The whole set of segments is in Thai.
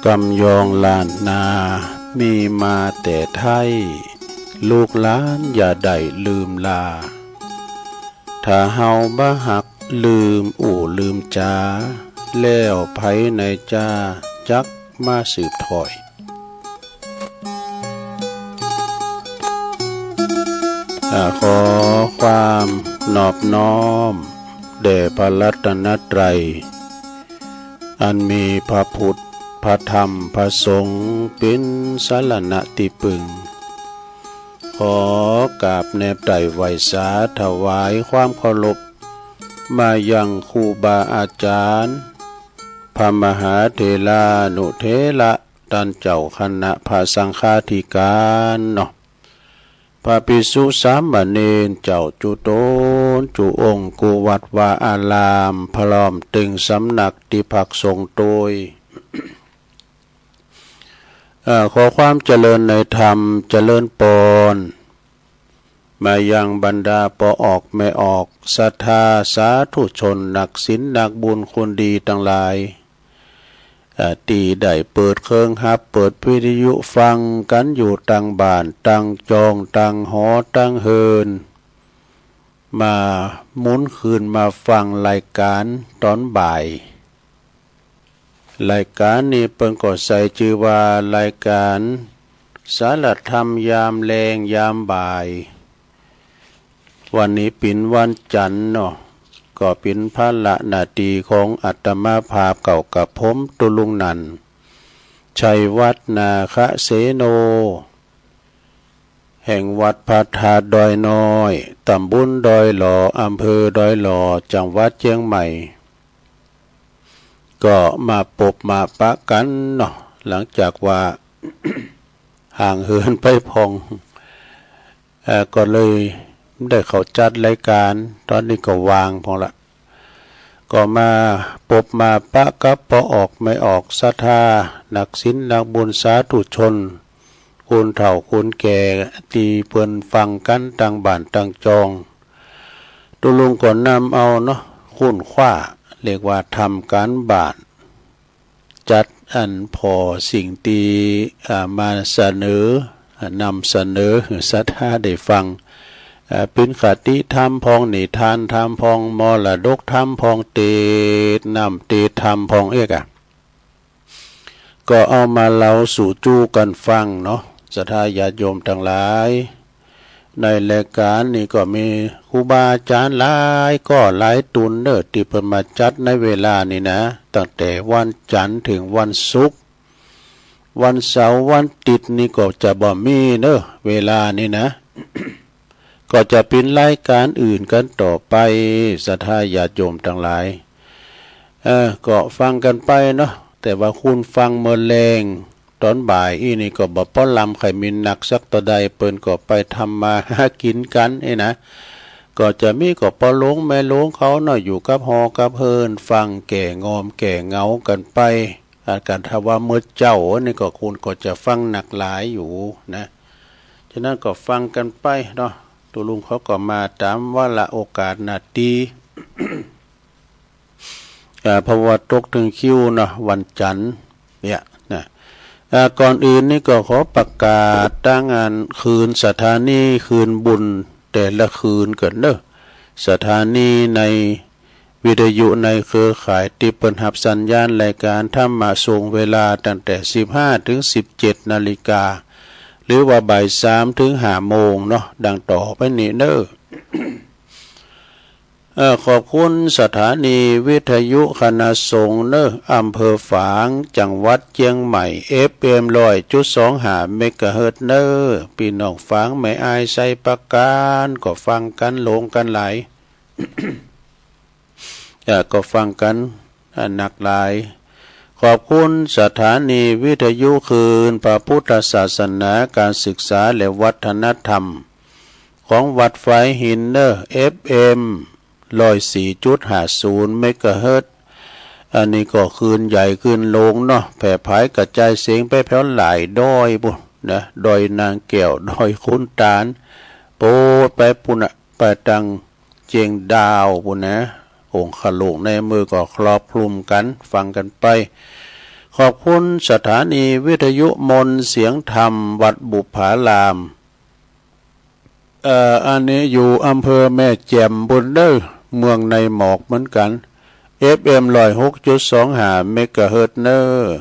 กำยองล้านนามีมาแต่ไทยลูกหลานอย่าได้ลืมลาถ้าเฮาบ่หักลืมลืมจาแล้วไผในจ้าจักมาสืบถอยขอความนอบน้อมแด่พระรัตนตรัยอันมีพระพุทธพระธรรมพระสงฆ์เป็นสรณะที่พึ่งขอกราบแนบไต่ไหวสาถวายความเคารพมายังครูบาอาจารย์พระมหาเถรานุเถระท่านเจ้าคณะพระสังฆาธิการเนาะพระภิกษุสามเณรเจ้าจุโตนจุองค์กุวัดวาอารามพร้อมตึงสำนักที่พักสงฆ์โดยขอความเจริญในธรรมเจริญปอนมายังบรรดาปอออกไม่ออกศรัทธาสาธุชนนักศีลนักบุญคนดีทั้งหลายตีได้เปิดเครื่องฮับเปิดวิทยุฟังกันอยู่ตั้งบ้านตั้งจองตั้งหอตั้งเฮินมาหมุนคืนมาฟังรายการตอนบ่ายรายการนี้เปิ้นก็ใส่ชื่อว่ารายการสารธรรมยามแลงยามบ่ายวันนี้เป็นวันจันทร์เนาะก็เป็นพระละนาทีของอัตมาภาพเก่ากับผมตุลุงนันชัยวัฒนาคเสโนแห่งวัดพระธาตุดอยน้อยตำบลดอยหล่ออำเภอดอยหล่อจังหวัดเชียงใหม่ก็มาปบมาปะกันเนาะหลังจากว่า ห่างเหินไปพองก็เลยได้เขาจัดรายการตอนนี้ก็วางพอละก็มาปบมาปะกับพอออกไม่ออกศรัทธานักศีลนักบุญสาธุชนคนเฒ่าคนแก่ตีเพิ่นฟังกันต่างบ้านต่างจองตุลุงก่อนนำเอาเนาะคุ้นคว้าเรียกว่าทำการบ้านจัดอันพอสิ่งตีมาเสนอนำเสนอศรัทธาได้ฟังเป็นคติธรรมพองนิทานธรรมพองมรดกธรรมพองเตนำเตธรรมพองก็เอามาเล่าสู่จู้กันฟังเนาะศรัทธาญาติโยมทั้งหลายในรายการนี้ก็มีครูบาอาจารย์หลายก็หลายตุนที่เพิ่นมาจัดในเวลานี้นะตั้งแต่วันจันทร์ถึงวันศุกร์วันเสาร์วันติดนี่ก็จะบ่มีเวลานี้นะ ก็จะเป็นรายการอื่นกันต่อไปศรัทธาญาติโยมทั้งหลายก็ฟังกันไปเนาะแต่ว่าคุณฟังเมื่อแรงตอนบ่ายนี่ก็บ่ป้อนลำไข่มีหนักสักต่อใดเปิ้นก็ไปทำมาหากินกันนะก็จะมีก็ปอลงแม่ลงเขาเนาะอยู่กับฮอกับเฮินฟังแก่งอมแก่เงากันไปอาการถ้าว่าเมื่อเจ้านี่ก็คุณก็จะฟังหนักหลายอยู่นะฉะนั้นก็ฟังกันไปเนาะตัวลุงเขาก็มาตามว่าละโอกาสนาที เพราะว่าตกถึงคิวเนาะวันจันทร์เนี่ยนะก่อนอื่นนี่ก็ขอประกาศตั้งงานคืนสถานีคืนบุญแต่ละคืนกันสถานีในวิทยุในเครือข่ายที่เปิดรับสัญญาณรายการธรรมะส่งเวลาตั้งแต่ 15 ถึง 17 นาฬิกาหรือว่าบ่าย 3 ถึง 5 โมงเนาะดังต่อไปนี้ขอบคุณสถานีวิทยุคณะสงฆ์อำเภอฝางจังหวัดเชียงใหม่ FM 100.25 เมกะเฮิรตซ์พี่น้องฝางไม่อายใส่ประการก็ฟังกันลงกันหลาย ก็ฟังกันหนักหลายขอบคุณสถานีวิทยุคืนพระพุทธศาสนาการศึกษาและวัฒนธรรมของวัดไฟหินFM 104.50 เมกะเฮิรตซ์อันนี้ก็คืนใหญ่คืนโลงเนาะแผ่ภายกระจายเสียงไปแผ่วหลายดอยบุนะดอยนางแก้วดอยขุนตาลโปไปปุ่นไปตังเจียงดาวบุนะองค์ขลุงในมือก็ครอบคลุมกันฟังกันไป ขอบคุณสถานีวิทยุมนต์เสียงธรรมวัดบุพารามอันนี้อยู่อำเภอแม่แจ่มบุญเด้อเมืองในหมอกเหมือนกัน FM 106.25 เมกะเฮิรตซ์เนอร์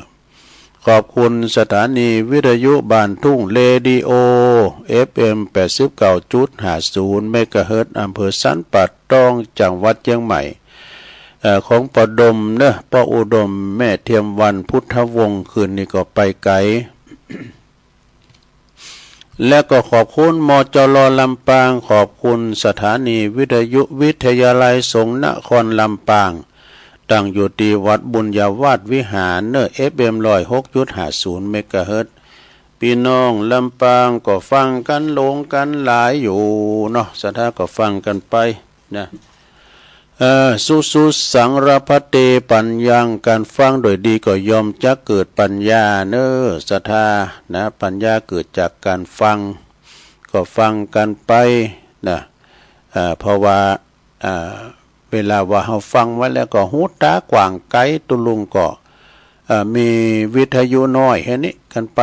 ขอบคุณสถานีวิทยุบ้านทุ่งเรดิโอ FM 89.50 เมกะเฮิรตซ์อำเภอสันป่าตองจังหวัดเชียงใหม่ของปอดมเนอะปออุดมแม่เทียมวันพุทธวงศ์คืนนี้ก็ไปไกล และก็ขอบคุณมจร.ลำปางขอบคุณสถานีวิทยุวิทยาลัยสงฆ์นครลำปางตั้งอยู่ที่วัดบุญญาวาสวิหารเนอ FM 106.50 เมกะเฮิรตซ์พี่น้องลำปางก็ฟังกันลงกันหลายอยู่เนาะสถาก็ฟังกันไปนะสุสังรพเตปัญญังการฟังโดยดีก็ยอมจะเกิดปัญญาเนอศรัทธานะปัญญาเกิดจากการฟังก็ฟังกันไปนะเพราะว่าเวลาว่าเราฟังไว้แล้วก็หูตากว้างไกลตุลุงก็มีวิทยุน้อยแค่นี้กันไป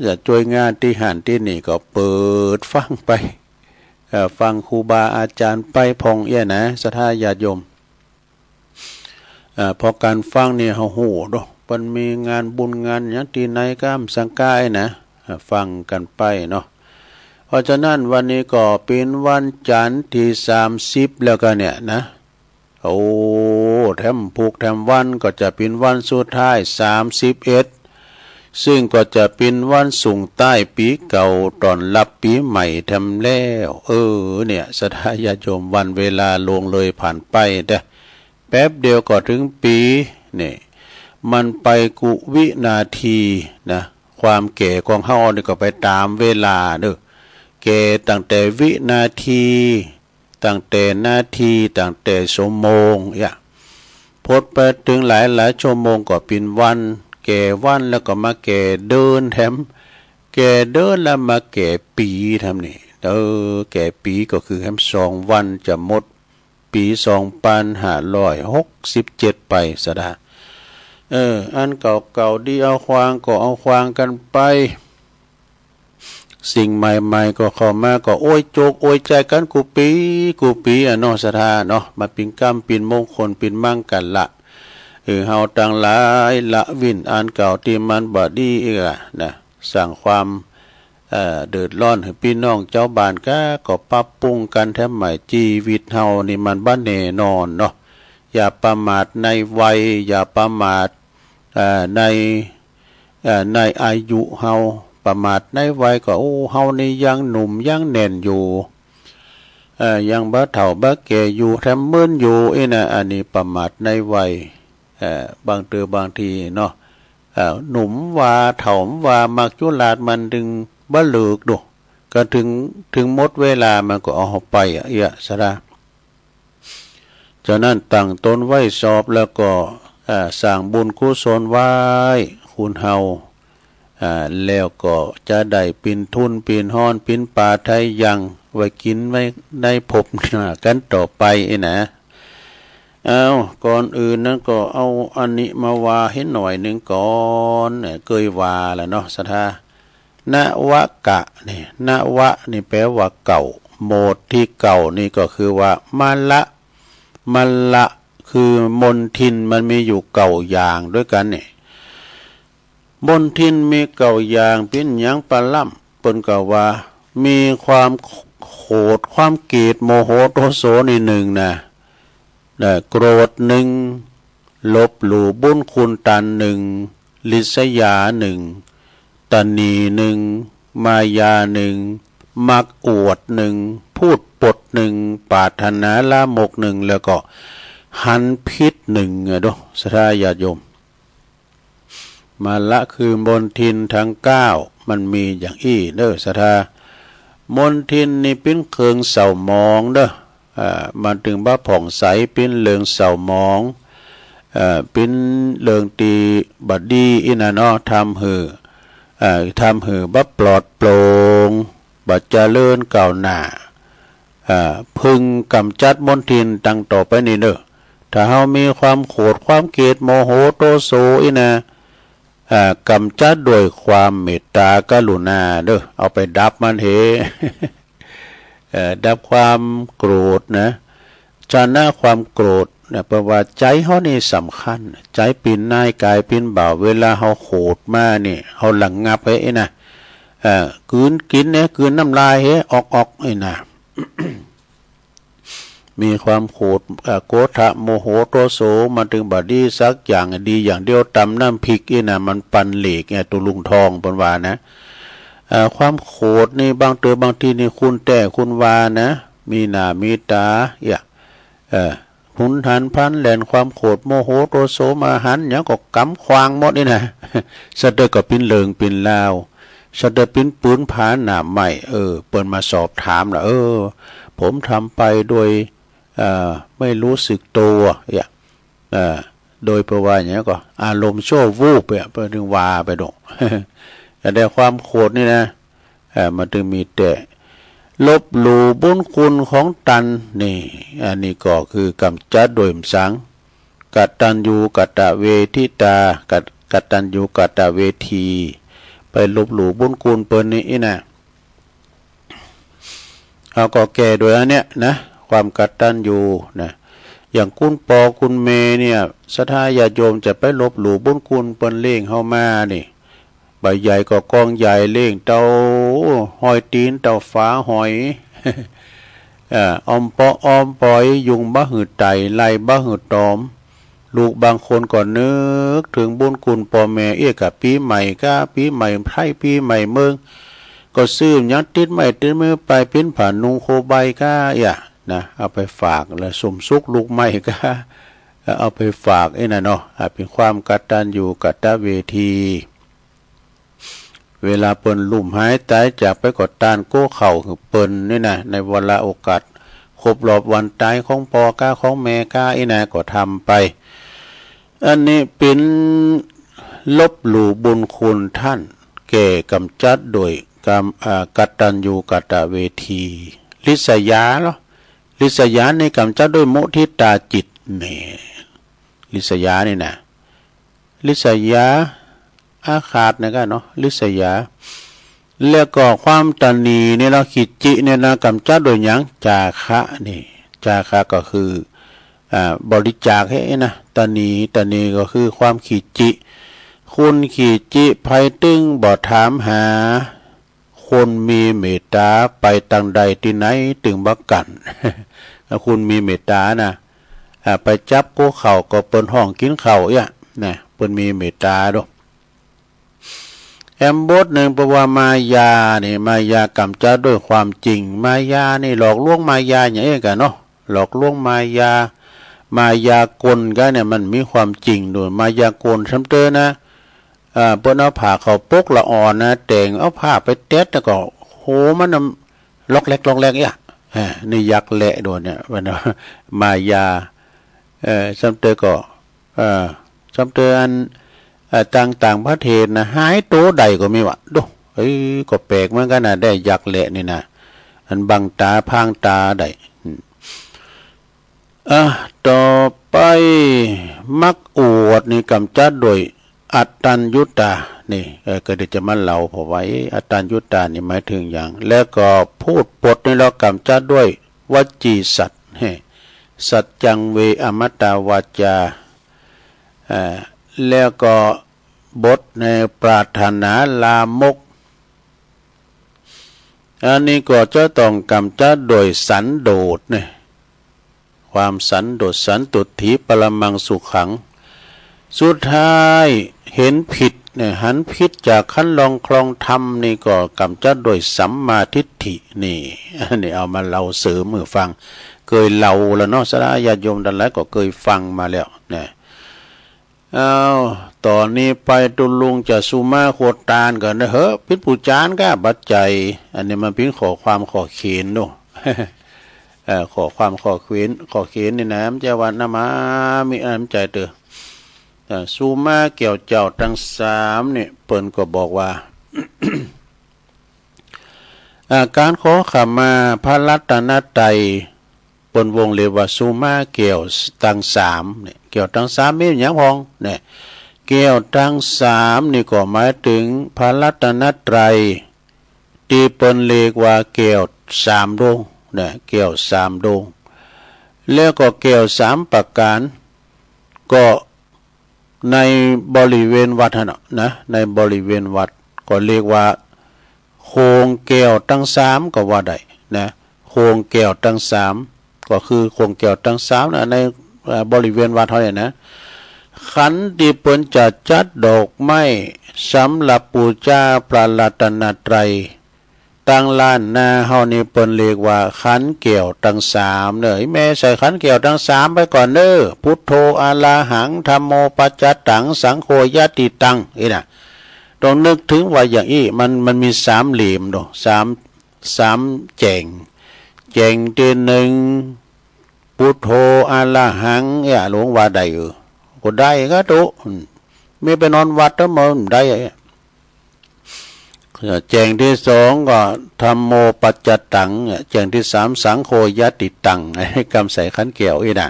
จะช่วยงานที่หันที่นี่ก็เปิดฟังไปฟังครูบาอาจารย์ไปพองเอี้ยนะศรัทธาญาติโยมพอการฟังเนี่ยเฮาฮู้เนาะมันมีงานบุญงานหยังที่ไหนก็สังกายนะฟังกันไปเนาะเพราะฉะนั้นวันนี้ก็เป็นวันจันทร์ที่30แล้วก็เนี่ยนะโอ้แถมผูกแถมวันก็จะเป็นวันสุดท้าย31ซึ่งก็จะเป็นวันส่งใต้ปีเก่าตอนรับปีใหม่ทำแล้วเนี่ยศรัทธาญาติโยมวันเวลาลงเลยผ่านไปแต่แป๊บเดียวก็ถึงปีนี่มันไปกุวินาทีนะความแก่ของเฮานี่ก็ไปตามเวลาเด้อแก่ตั้งแต่วินาทีตั้งแต่นาทีตั้งแต่ชั่วโมงพดไปถึงหลายชั่วโมงก็เป็นวันแก่วันแล้วก็มาแก่เดินแถมแก่เดินแล้วมาแก่ปีทำนี่แก่ปีก็คือแถม2 วันจะหมดปี2567ไปซะดาอันเก่าๆดีเอาควางก็เอาควางกันไปสิ่งใหม่ๆก็เข้ามาก็โอ้ยโจกโอ้ยใจกันกูปีเนาะศรัทธาเนาะมาปิ่นกำปิ่นมงคลปิ่นมั่งกันละเฮาต่างหลายละวินอันเก่าที่มันบ่ดีอีกนะสร้างความเดือดร้อนให้พี่น้องเจ้าบ้านก็ปรับปรุงกันแท้ใหม่ชีวิตเฮานี่มันบ่แน่นอนเนาะอย่าประมาทในวัยอย่าประมาทในอายุเฮาประมาทในวัยก็เฮานี่ยังหนุ่มยังแน่นอยู่ยังบ่เฒ่าบ่แก่อยู่แถมมึนอยู่นะอันนี้ประมาทในวัยบางทีเนาะหนุ่มว่าเฒ่าว่ามักจุลาดมันดึงบ่เลิกดูก็ถึงหมดเวลามันก็เอาไปซะละฉะนั้นตั้งตนไว้สอบแล้วก็สร้างบุญกุศลไว้คุณเฮาแล้วก็จะได้ปินทุนปินฮ้อนปินป่าไทยยังไว้กินไว้ในภพหน้ากันต่อไปนะก่อนอื่นนั้นก็เอาอันนี้มาว่าให้หน่อยหนึ่งก่อนเคยว่าแล้วเนาะศรัทธานวกะนี่นวะนี่แปลว่าเก่าโหมดที่เก่านี่ก็คือว่ามัลละคือมนทินมันมีอยู่เก่าอย่างด้วยกันนี่มนทินมีเก่าอย่างเป็นหยังปะล่ำเปิ้นก็ว่ามีความโกรธความเกลียดโมโหโทโสนี่หนึ่งนะโกรธหนึ่งลบหลู่บุญคุณตันหนึ่งลิษยาหนึ่งตนีหนึ่งมายาหนึ่งมักอวดหนึ่งพูดปดหนึ่งปรารถนาลามกหนึ่งแล้วก็หันพิษหนึ่งดูศรัทธาญาติโยมมาละคือมนทินทั้ง9มันมีอย่างอี้เด้อศรัทธามนทินนี่เป็นเครื่องเศร้าหมองเด้อมันถึงบ่ผ่องใสเป็นเรื่องเศร้าหมองเป็นเรื่องตีบัดดีอินะเนาะทำหือบ่ปลอดโปร่งบัดเจริญก้าวหน้าพึงกำจัดมนทินตั้งต่อไปนี่เด้อถ้าเฮามีความโกรธความเกลียดโมโหโทโสนะ กำจัดโดยความเมตตากรุณาเด้อเอาไปดับมันเห ดับความโกรธนะชนะความโกรธเนี่ยเพราะว่าใจเฮานี่สำคัญใจปีนนายกายปีนบ่าวเวลาเฮาโกรธมานี่เฮาหลังงับไอ้นะกืนกินเนี่ยกืนน้ำลายเฮออกไอ้นะ มีความโกรธโกรธโมโหโทโสมาถึงบัดนี้สักอย่างดีอย่างเดียวตำน้ำพริกไอ้นะมันปันเหล็กไงตัวลุงทองปนว่านะความโกรธนี่บางทีนี่คุณแต่คุณวานะมีหน้ามีตาหุนหันพลันแหลนความโกรธโมโหโทโสมาหันอย่างก็กำควางหมดนี่นะ สะเดก็ปิ้นเลิงปิ้นลาวสะเดปิ้นปืนผาหน้าใหม่เปิ้นมาสอบถามล่ะผมทำไปโดยไม่รู้สึกตัวโดยประว่าอย่างนี้ก็อารมณ์ชั่ววูบเพื่อถึงวาไปดง แต่ความโกรธนี่นะมันถึงมีแต่ลบหลู่บุญคุณของตันนี่อันนี้ก็คือกำจัดโดยสังกัตตัญญูกตเวทิตากัตตัญญูกตเวทีไปลบหลู่บุญคุณเปิ้นนี่นะเอาก็แก่โดยอันเนี้ยนะความกตัญญูนะอย่างคุณปอคุณเมเนี่ยศรัทธาญาติโยมจะไปลบหลู่บุญคุณเปิ้นเล่งเข้ามานี่ใบใหญ่ก็กองใหญ่เล่งเตาหอยตีนเตาฟ้าหอยอมปออมปอยยุงบ้าหืดไตไล่บ้าหืดตอมลูกบางคนก็นึกถึงบุญคุณพ่อแม่กับปีใหม่ก็ปีใหม่ไทยปีใหม่เมืองก็ซื้อยัดติดไม่ติดมือไปปิ้นผ่านนุงโคใบก็นะเอาไปฝากแล้วสมสุกลูกไม้ก็เอาไปฝากไอ้น่ะเนาะเป็นความกตัญญูกตเวทีเวลาเปิ้นลุ่มหายตายจากไปกดตานโก้เข่าคือเปิ้นนี่นะในเวลาโอกาสครบรอบวันตายของพ่อก้าของแม่ก้าไอ้น่ะก็ทำไปอันนี้เป็นลบหลู่บุญคุณท่านแก่กำจัดโดยกตัญญูกตเวทีลิษยาเหรอลิษยาในกำจัดด้วยมุทิตาจิตนี่ลิษยานี่นะลิษยาอาขาดนะกันเนาะลิษยาแล้วก็ความตนีเนี่ยเราขิจิเนี่ยนะกำจัดโดยอย่างจาคะนี่จาคะก็คือบริจาคให้นะตนีก็คือความขิจิคุณขิจิภัยตึงบ่ถามหาคนมีเมตตาไปตังใดที่ไหนถึงบักกัน คุณมีเมตตานะไปจับโกเข่าก็เปิ้นห้องกินเข่านะเปิ้นมีเมตตาด้วยแอมบทหนึ่งแปลว่ามายานี่มายากำจัดด้วยความจริงมายานี่หลอกลวงมายาอย่างนี้กันเนาะหลอกลวงมายากลกันเนี่ยมันมีความจริงด้วยมายากลซ้ำเตอนะเปิ้นเอาผ้าเขาปกละอ่อนนะแต่งเอาผ้าไปเต็ดแล้วก็โหมันล็อกแรกนี่ยักษ์แหละโดนเนี่ยมันมายาซ้ำเตอก็ซ้ำเตออันต่างประเทศนะหายโตใดก็มีวะดูก็แปลกเหมือนกันนะได้ยักษ์แหละนี่นะอันบังตาพางตาได้ต่อไปมักอวดนี่กำจัดโดยอัตตัญญุตานี่ก็เดี๋ยวจะมาเล่าพอไว้อัตตัญญุตานี่หมายถึงอย่างแล้วก็พูดปดนี่เรากำจัดด้วยวจีสัตสัจจังเวอมตาวาจาแล้วก็บทในปรารถนาลามกอันนี้ก็จะต้องกำจัดโดยสันโดษเนี่ยความสันโดษสันตุถีปรมังสุขังสุดท้ายเห็นผิดเนี่ยหันผิดจากขั้นลองคลองธรรมนี่ก็กำจัดโดยสัมมาทิฏฐินี่อันนี้เอามาเล่าเสริมมือฟังเคยเล่าแล้วเนาะสาญาติโยมดันแล้วก็เคยฟังมาแล้วเนี่ยตอนนี้ไปตุลุงจะสุมาโคตานกันนะพิษปูจานก็บัดใจอันนี้มันพิษขอความขอเขียนเนาะ ขอความขอเขียนนี่นะมันจะวันนะมามีอันใจเตอสุมาเกี่ยวเจ้าทั้งสามเนี่ยเปิ้นก็บอกว่า การขอขมาพระรัตนตรัยปนวงเรียกว่าสุมาเกี่ยวทั้งสามเนี่ยเกี่ยวทั้งสามมีอย่างพองเนี่ย แก้วทั้งสามนี่ก็หมายถึงพระรัตนตรัยที่เปิ้นเรียกว่าแก้วสามดวงนะแก้วสามดวงแล้วก็แก้วสามประการก็ในบริเวณวัดนะในบริเวณวัดก็เรียกว่าโคงแก้วทั้งสามก็ว่าได้นะโคงแก้วทั้งสามก็คือโคงแก้วทั้งสามนะในบริเวณวัดเท่านี้นะขันที่เปิ้นจะจัดดอกไม้สำหรับปูชาพระรัตนตรัยตั้งล้านนาเฮานี่เปิ้นเรียกว่าขันแก้วทั้งสามเด้อแม่ใส่ขันแก้วทั้งสามไปก่อนเด้อพุทโธอะระหังธัมโมปัจจตังสังโฆยะติตังน่ะต้องนึกถึงว่าอย่างนี้มันมีสามเหลี่ยมดอกสามแจงที่หนึ่งพุทโธอะระหังหลวงว่าได้ก็ได้ก็ตุไม่ไปนอนวัดแล้วมันได้แจงที่สองก็ธัมโมปัจจตังแจงที่สามสังโฆยะติตังให้กำใส่ขันแก้วน่ะ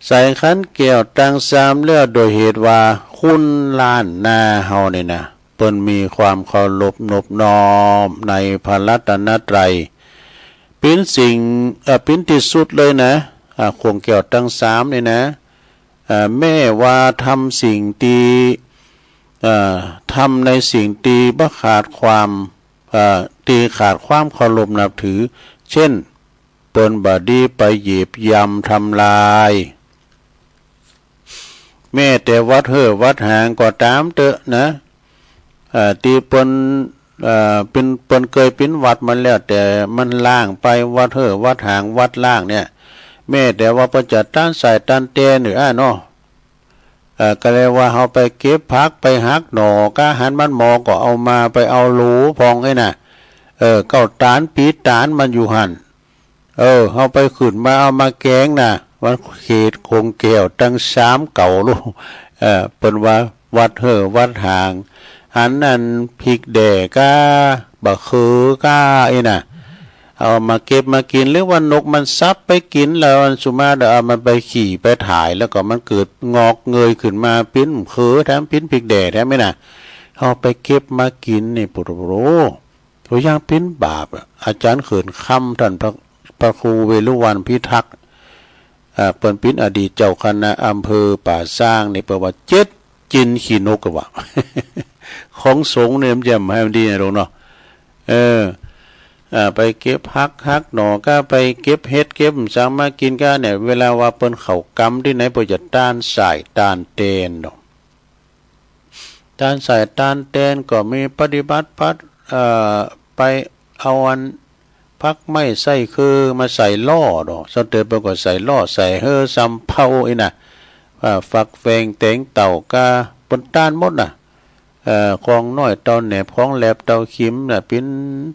ใส่ขันแก้วตั้งสามเลือดโดยเหตุว่าคุณล้านนาเฮานี่นะเปิ้นมีความเคารพนอบน้อมในพระรัตนตรัยเป็นสิ่งเป็นที่สุดเลยนะโคงแก้วตั้งสามนี่นะแม่ว่าทำสิ่งดีทำในสิ่งดีบ่ขาดความตีขาดความเคารพนับถือเช่นเปิ้นบดีไปเหยียบย่ำทำลายแม่แต่วัดวัดหางก็ตามเถอะนะตีเปิ้นเป็นเปิ้นเคยเป็นวัดมาแล้วแต่มันล่างไปวัดวัดหางวัดล่างเนี่ยแม่แต่ว่าเปิ้นจะต้านสายต้านเตนหรือเนาะก็เลยว่าเขาไปเก็บผักไปหักหน่อกะหันมันหมอก็เอามาไปเอาหลูพองไอ้น่ะเก้าตานปีตานมันอยู่หันเขาไปขึ้นมาเอามาแกงน่ะวันเขตคงแก้วตั้งสามเก่าลูกเป็นว่าวัดวัดหางหันนั่นพริกแดกกะบะคือกะไอ้น่ะเอามาเก็บมากินหรือว่านกมันซับไปกินแล้วสุมาเดี๋ยวเอามันไปขี่ไปถ่ายแล้วก็มันเกิดงอกเงยขึ้นมาปิ้นแถมปิ้นพริกแดดแถมไม่น่ะเอาไปเก็บมากินนี่ปุโรตัวอย่างปิ้นบาปอาจารย์เขินคำท่านพระครูเวรุวันพิทักษ์เปิ้นปิ้นอดีตเจ้าคณะอำเภอป่าสร้างในประวัติเจ็ดจินขี้นกก็ว่าของสงฆ์เนี่ยมันจะให้มันดีนะลงเนาะไปเก็บฮักหน่อก็ไปเก็บเฮ็ดเก็บสามารถกินก็เนี่ยเวลาว่าเปิ้นเข้ากำที่ไหนเปิ้นจะต้านสายต้านเตนดอกต้านสายต้านเตนก็มีปฏิบัติไปเอาอันพักไม่ใส่คือมาใส่ล่อดอกสเตอร์เปิ้นก็ใส่ล่อใส่สำเภาน่ะฝักแฟงแตงเต่ากะเปิ้นต้านหมดน่ะของน้อยเต่าแหนบของแหลบเต่าขิมน่ะปิ้น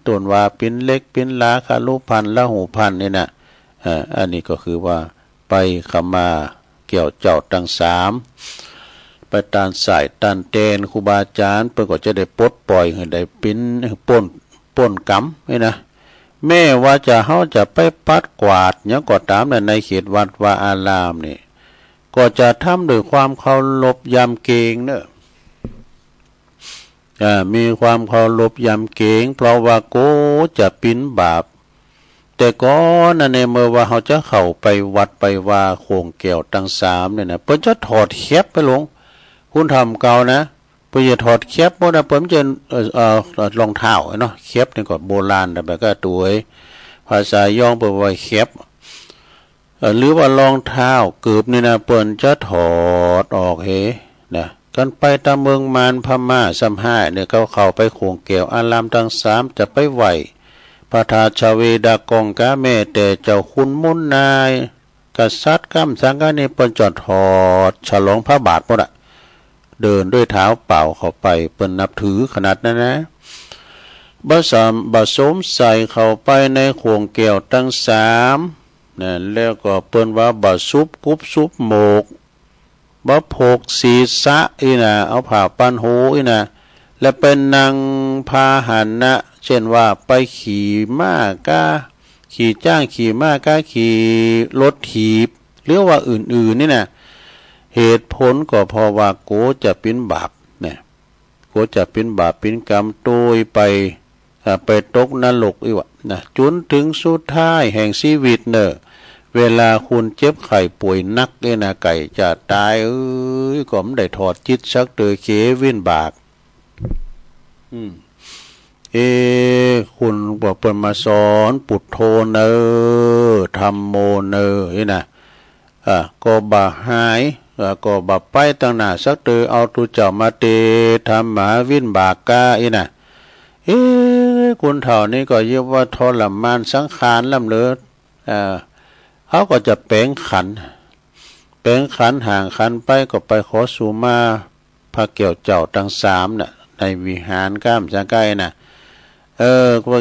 ต้นว่าปิ้นเล็กปิ้นลาคาลุพันละหูพันนี่น่ะอันนี้ก็คือว่าไปขมาเกี่ยวเจ้าทั้งสามไปตานสายตานเตนครูบาอาจารย์เพิ่นก็จะได้ปลดปล่อยให้ได้ปิ้นป้นกรรมนี่นะแม่ว่าเฮาจะไปปัดกวาดหยังก็ตามในเขตวัดวาอารามนี่ก็จะทำด้วยความเคารพยำเกรงเนอะมีความเคารพยำเกรงเพราะว่าโกจะปิ้นบาปแต่ก่อนในเมื่อว่าเขาจะเข้าไปวัดไปว่าโคงแก้วตั้งสามเนี่ยนะเพิ่นจะถอดแคบไปลงคุณทำเก่านะเพิ่นจะถอดแคบบ่ได้เพิ่นจะรองเท้าเนาะแคบนี่ก็โบราณแบบก็ตัวภาษาย่องเพิ่นว่าแคบหรือว่ารองเท้าเกือบนี่นะเปิ้นจะถอดออกนะกันไปตามเมืองมารพม่าซ้ำห้าเนี่ยเขาเข้าไปโคงแก้วอารามทั้งสามจะไปไหวพระธาชเวดากองกะแม่แต่เจ้าคุณมุนนายกษัตริย์กัมสังกะนี่เปิ้นจอดถอดฉลองพระบาทหมดเดินด้วยเท้าเปล่าเข้าไปเปิ้นนับถือขนาดนั้นนะบ่สมใส่เข้าไปในโคงแก้วทั้งสามนะแล้วก็เปิ้นว่าบ่ซุบกุบซุบหมกบ่โผกศีรษะน่ะเอาผ้าปันหูน่ะและเป็นนางพาหนะเช่นว่าไปขี่ม้ากะขี่จ้างขี่ม้ากะขี่รถถีบหรือว่าอื่นๆนี่น่ะ เหตุผลก็เพราะว่าโกจะเป็นบาปเนี่ยโกจะเป็นบาปเป็นกรรมโดยไปตกนรกอีกวะนะจนถึงสุดท้ายแห่งชีวิตเนอะเวลาคุณเจ็บไข้ป่วยนักเนี่ยนะไก่จะตายก็ไม่ได้ถอดจิตสักเตอเควินบากคุณบอกเปิดมาสอนปุถโธเนอธัมโมเนอนี่นะก็บาหายก็บาไปตั้งหน้าสักเตอเอาตุเจ้ามาเตธรรมาวินบากกาอีนะคุณเท่านี้ก็เรียกว่าทรมานสังขารลำเลิศเขาก็จะแปลงขันห่างขันไปก็ไปขอสุมาพระเกี่ยวเจ้าทั้งสามน่ะในวิหารก้ามจังไก่น่ะ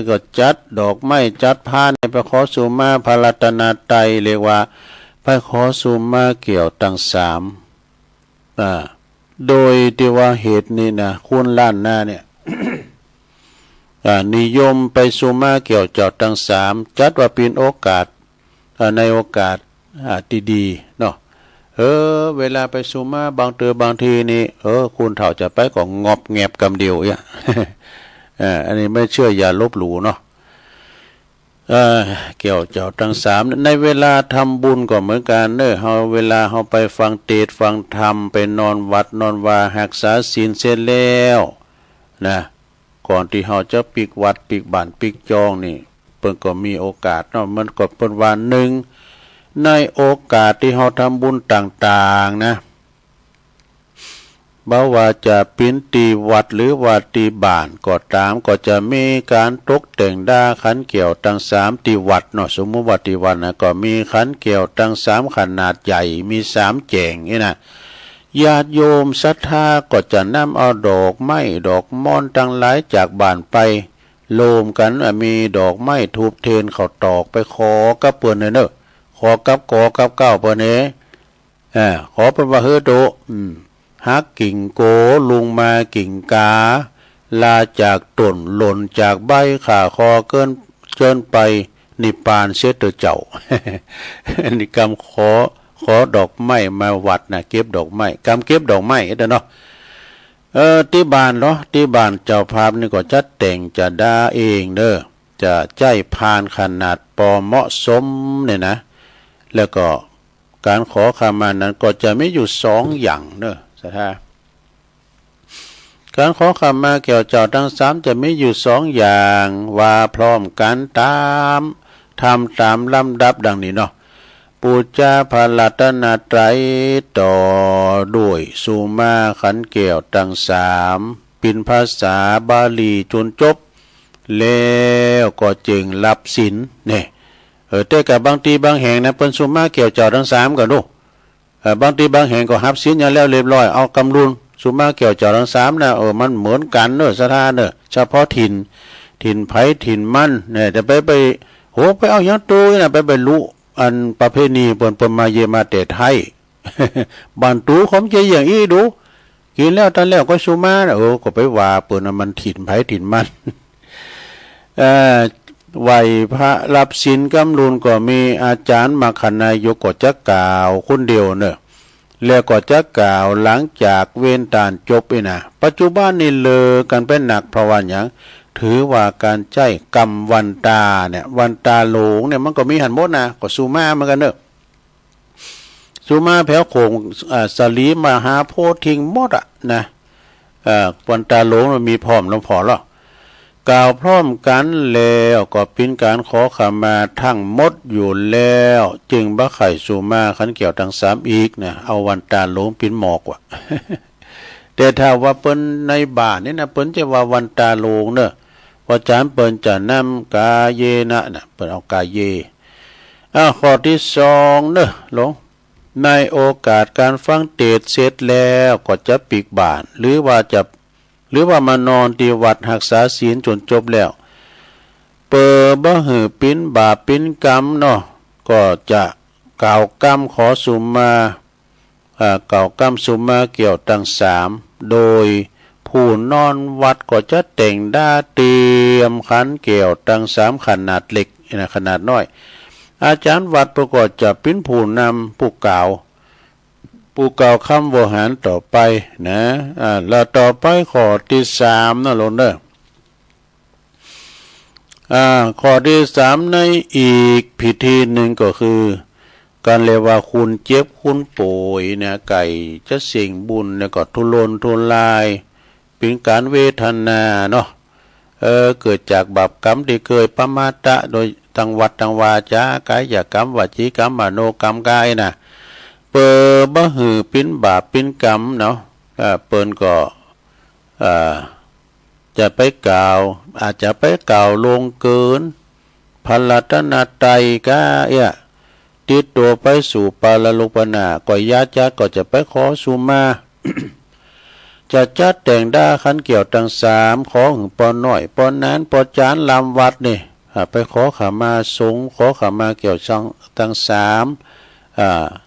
ก็จัดดอกไม้จัดพานไปขอสุมาพระรัตนตรัยเรียกว่าไปขอสุมาเกี่ยวทั้งสามโดยที่ว่าเหตุนี้นะคุณล้านหน้าเนี่ย นิยมไปสุมาเกี่ยวเจ้าทั้งสามจัดว่าเป็นโอกาสในโอกาสดีๆเนาะเวลาไปสุมาบางทีนี่คุณเฒ่าจะไปก็งอบแงบกำเดียวเนี่ยอันนี้ไม่เชื่ออย่าลบหลู่เนาะเกี่ยวเจ้าทั้งสามในเวลาทำบุญก็เหมือนกันเนอะเวลาไปฟังเทศน์ฟังธรรมไปนอนวัดนอนวารักษาศีลเสร็จแล้วนะก่อนที่จะปิกวัดปิกบ้านปิกจองนี่เพิ่นก็มีโอกาสเนาะมันก็เป็นวันหนึ่งในโอกาสที่ทำบุญต่างๆนะบ่ว่าจะเป็นตีวัดหรือว่าตีบ้านก็ตามก็จะมีการตกแต่งดาขันเกี่ยวทั้งสามตีวัดเนาะสมมุติว่าตีวัดนะก็มีขันเกี่ยวทั้งสามขนาดใหญ่มีสามแจงนี่นะญาติโยมศรัทธาก็จะนำเอาดอกไม้ดอกม่อนทั้งหลายจากบ้านไปโลมกันมีดอกไม้ทูบเทียนเขาตอกไปขอกับเปิ้นเนอะขอกับกอกับเก้าเปิ้นขอเป็นว่าโตฮักกิ่งโกลุงมากิ่งกาลาจากต้นหล่นจากใบขาคอเกินไปนิพพานเสียเตอเจ้า นี่กรรมขอดอกไม้มาวัดนะเก็บดอกไม้กำเก็บดอกไม้เนาะที่บ้านเนาะที่บ้านเจ้าภาพนี่ก็จะแต่งจะด่าเองเด้อจะใจพานขนาดพอเหมาะสมเนี่ยนะแล้วก็การขอขมานั้นก็จะไม่อยู่สองอย่างเด้อสาธุการขอขมาเกี่ยวเจ้าทั้งสามจะไม่อยู่สองอย่างว่าพร้อมกันทำตามลำดับดังนี้เนาะปูจาพระรัตนตรัยต่อด้วยสุมาขันเกี่ยวทั้งสามเป็นภาษาบาลีจนจบแล้วก็จึงรับศีลเนี่ยแต่กับบางทีบางแห่งนะเปิ้นสุมาเกี่ยวเจ้าทั้งสามกันดูบางทีบางแห่งก็รับศีลอย่างแล้วเรียบร้อยเอากำลุนสุมาเกี่ยวเจ้าทั้งสามนะมันเหมือนกันเนอะสถานเนอะเฉพาะถิ่นไผถิ่นมันเนี่ยจะไปเอาอย่างตู้นะไปรู้อันประเพณีเปิ้นมาเยมาแต่ไทย บ้านตูของเจอย่างอี้ดูกินแล้วตอนแล้วก็สุมาก็ไปว่าเปิ้นมันถิ่นไผถิ่นมัน ไหวพระรับศีลกำลุนก็มีอาจารย์มคณายกก็จะกล่าวคนเดียวเนอะแล้วก็จะกล่าวหลังจากเว้นตานจบนะปัจจุบันนี่เลอกันเป็นหนักเพราะว่าอย่างถือว่าการใจกรรมวันตาเนี่ยวันตาหลงเนี่ยมันก็มีหันหมดนะก็สุมาเหมือนกันเนอะสุมาแผวโขงสลีมหาโพธิ์ทิ้งหมดนะวันตาหลงมันมีพร้อมแล้วพอแล้วกล่าวพร้อมกันแล้วก็เป็นการขอขมาทั้งหมดอยู่แล้วจึงบ่ไข่สุมาขันเกี่ยวทั้งสามอีกนะเอาวันตาหลงเป็นหมอกว่ะ แต่ถ้าว่าเปิ้นในบ้านนี่นะเปิ้นจะว่าวันตาหลงเนอะพอจานเปิ้นจะนำกาเยนะเปิ้นเอากาเยข้อที่สองเนอะหลงในโอกาสการฟังเทศน์เสร็จแล้วก็จะปิกบ้านหรือว่ามานอนที่วัดรักษาศีลจนจบแล้วบ่หือปิ้นบาปปิ้นกรรมเนาะก็จะกล่าวกรรมขอสุมาเก่ากรรมสุมาเกี่ยวทั้งสามโดยผู้นอนวัดก็จะแต่งด้าเตรียมขันเกี่ยวทั้งสามขนาดเล็กขนาดน้อยอาจารย์วัดประกอบจะเป็นผู้นำผู้กล่าว ผู้เก่าคำโวหารต่อไปนะแล้วต่อไปข้อที่3นะลงเด้อข้อที่3ในอีกพิธีหนึ่งก็คือการเรียกว่าคุณเจ็บคุณป่วยเนี่ยไก่จะเสี่ยงบุญเนี่ยก็ทุรนทุรายเป็นการเวทนาเนาะเกิดจากบาปกรรมที่เคยประมาทโดยทางวัดทางวาจากายกรรมวจีกรรมมโนกรรมกายนะเปิดบ่หือเป็นบาปเป็นกรรมเนาะเปิ้นก็จะไปกล่าวอาจจะไปกล่าวลงเกินพลัตนาไตก็ติดตัวไปสู่ปาลลุปนาก็ญาติก็จะไปขอสุมา จะจัดแต่งได้ขันเกี่ยวตั้ง3ขอหึงปอนน้อยปอนนั้นปอจานลำวัดนี่ไปขอขมาสงฆ์ขอขมาเกี่ยวช่องตั้ง3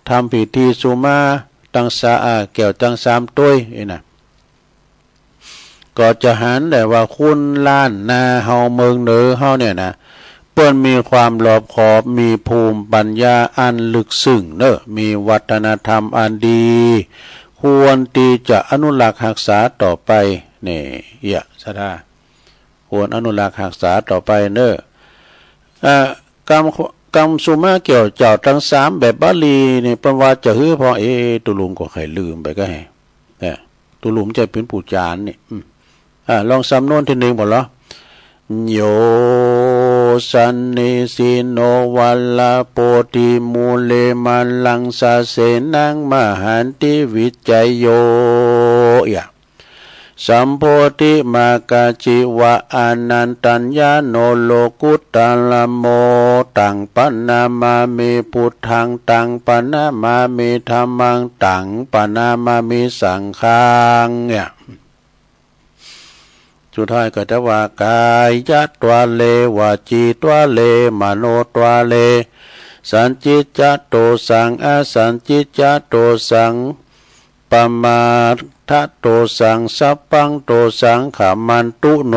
ทำพิธีสุมาตั้งเกี่ยวตั้ง3ตุ้ยนะก็จะหันได้ว่าคุณล้านนาเฮาเมืองเหนือเฮาเนี่ยนะเปิ้นมีความรอบขอบมีภูมิปัญญาอันลึกซึ้งเนอะมีวัฒนธรรมอันดีควรที่จะอนุรักษ์รักษาต่อไปนี่สะท่าควรอนุรักษ์รักษาต่อไปเนอะกรรมสุมาเกี่ยวเจ้าทั้ง3แบบบาลีนี่เปิ้นว่าจะฮื้อพอตุลุงก็ใครลืมไปก็ให้ตุลุงจะเป็นผู้จานนี่ลองซ้ำโน้นทีนึงบ่เหรอโยสันนิสิโนวัลลาโปติมูเลมันลังสาเสนังมหันติวิจัยโยสัมโพธิมากาจิวะอนันตัญญาโนโลกุตตะละโมตังปนามามิพุทธังตังปนามามิธัมมังตังปนามามิสังฆังสุดท้ายก็จะว่ากายยัตตัวเลวาจีตัวเลมโนตัวเลสัญจิจโตสังอสัญจิจโตสังปมาทโตสังสัพพังโตสังขามันตุโน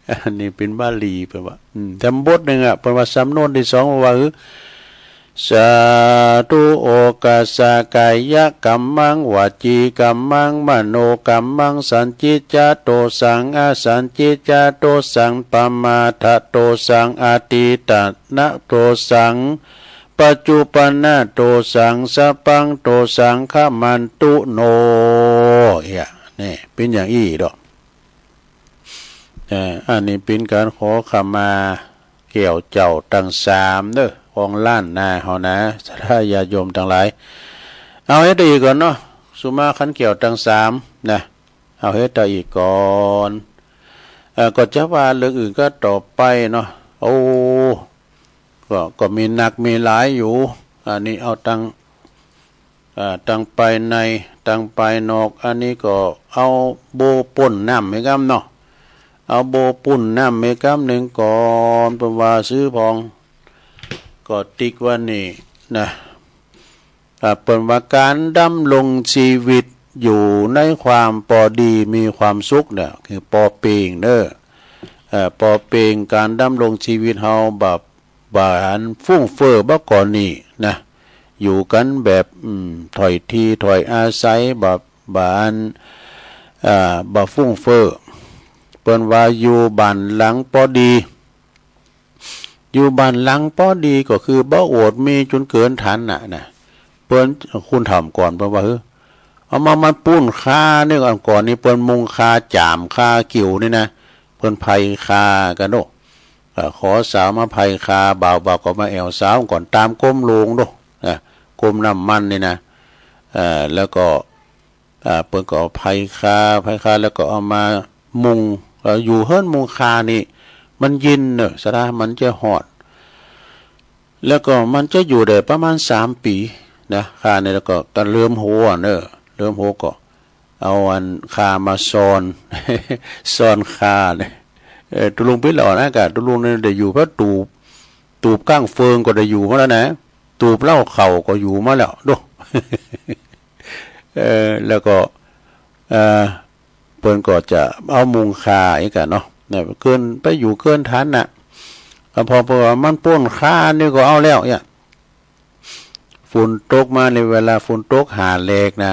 อันนี้เป็นบาลีแปลว่าแต่บทหนึ่งแปลว่าสำนวนที่2ว่าสาธุโอกาสกายกัมมังวจีกัมมังมโนกัมมังสัญจิจโตสังอสัญจิจโตสังปมาทโตสังอาติตนะโตสังปัจจุปันนะโตสังสัพพังโตสังฆมันตุโนนี่เป็นอย่างอี้ดอกอันนี้เป็นการขอขมาเกี่ยวเจ้าตั้ง3เด้อของล้านนาเฮานะถ้าญาติโยมทั้งหลายเอาให้ได้อีกก่อนเนาะสุมาขันเกี่ยวตั้ง3นะเอาให้ได้อีกก่อนก็จะว่าเรื่องอื่นก็ต่อไปเนาะโอ้ก็มีหนักมีหลายอยู่อันนี้เอาตั้งไปในตั้งไปนอกอันนี้ก็เอาโบป่นน้ำไม่กำเนาะเอาโบปุ่นน้ำไม่กำหนึ่งก่อนเป็นว่าซื้อพองก็ติ๊กว่านี่นะเป็นว่าการดำรงชีวิตอยู่ในความปอดีมีความสุขเนี่ยคือปอเปงเด้อปอเปงการดำรงชีวิตเฮาแบบบานฟุ้งเฟ้อบ่ก่อนนี่นะอยู่กันแบบถอยทีถอยอาศัยแบบบานบ่ฟุ้งเฟ้อเปิ้นว่าอยู่บ้านหลังปอดีอยู่บ้านหลังปอดีก็คือบ่โอดมีจนเกินฐานะเปิ้นคุณถามก่อนเพราะว่าเอามาปุ้นคานี่ก่อนนี่เปิ้นมุงคาจามคากิ่วนี่นะเปิ้นไผคากันโดขอสาวมาไผคาบ่าวก็มาแอวสาวก่อนตามก้มลงโดก้มน้ำมันนี่นะแล้วก็เปิ้นก็ไผคาแล้วก็เอามามุงอยู่เฮิรนมุงคานี่มันเย็นเนอะสระมันจะหอดแล้วก็มันจะอยู่ได้ประมาณ3 ปีนะคาเนี่ยแล้วก็ตะเริ่มหัวเนอะเริ่มหัวก็เอาอันคามาซ้อนซ้อนคาเนี่ยตุลุงพิษหล่อนะกะตุลุงเนี่ยได้อยู่เพราะตูบก้างเฟืองก็ได้อยู่มาแล้วนะตูบเล่าเข่าก็อยู่มาแล้วดู แล้วก็เปิ้นก็จะเอามุงคาอีกกันเนาะเนี่ยเกินไปอยู่เกินฐานน่ะพอมันป้นคานี่ก็เอาแล้วเนี่ย ฝุ่นตกมาในเวลาฝุ่นตกหาเลกนะ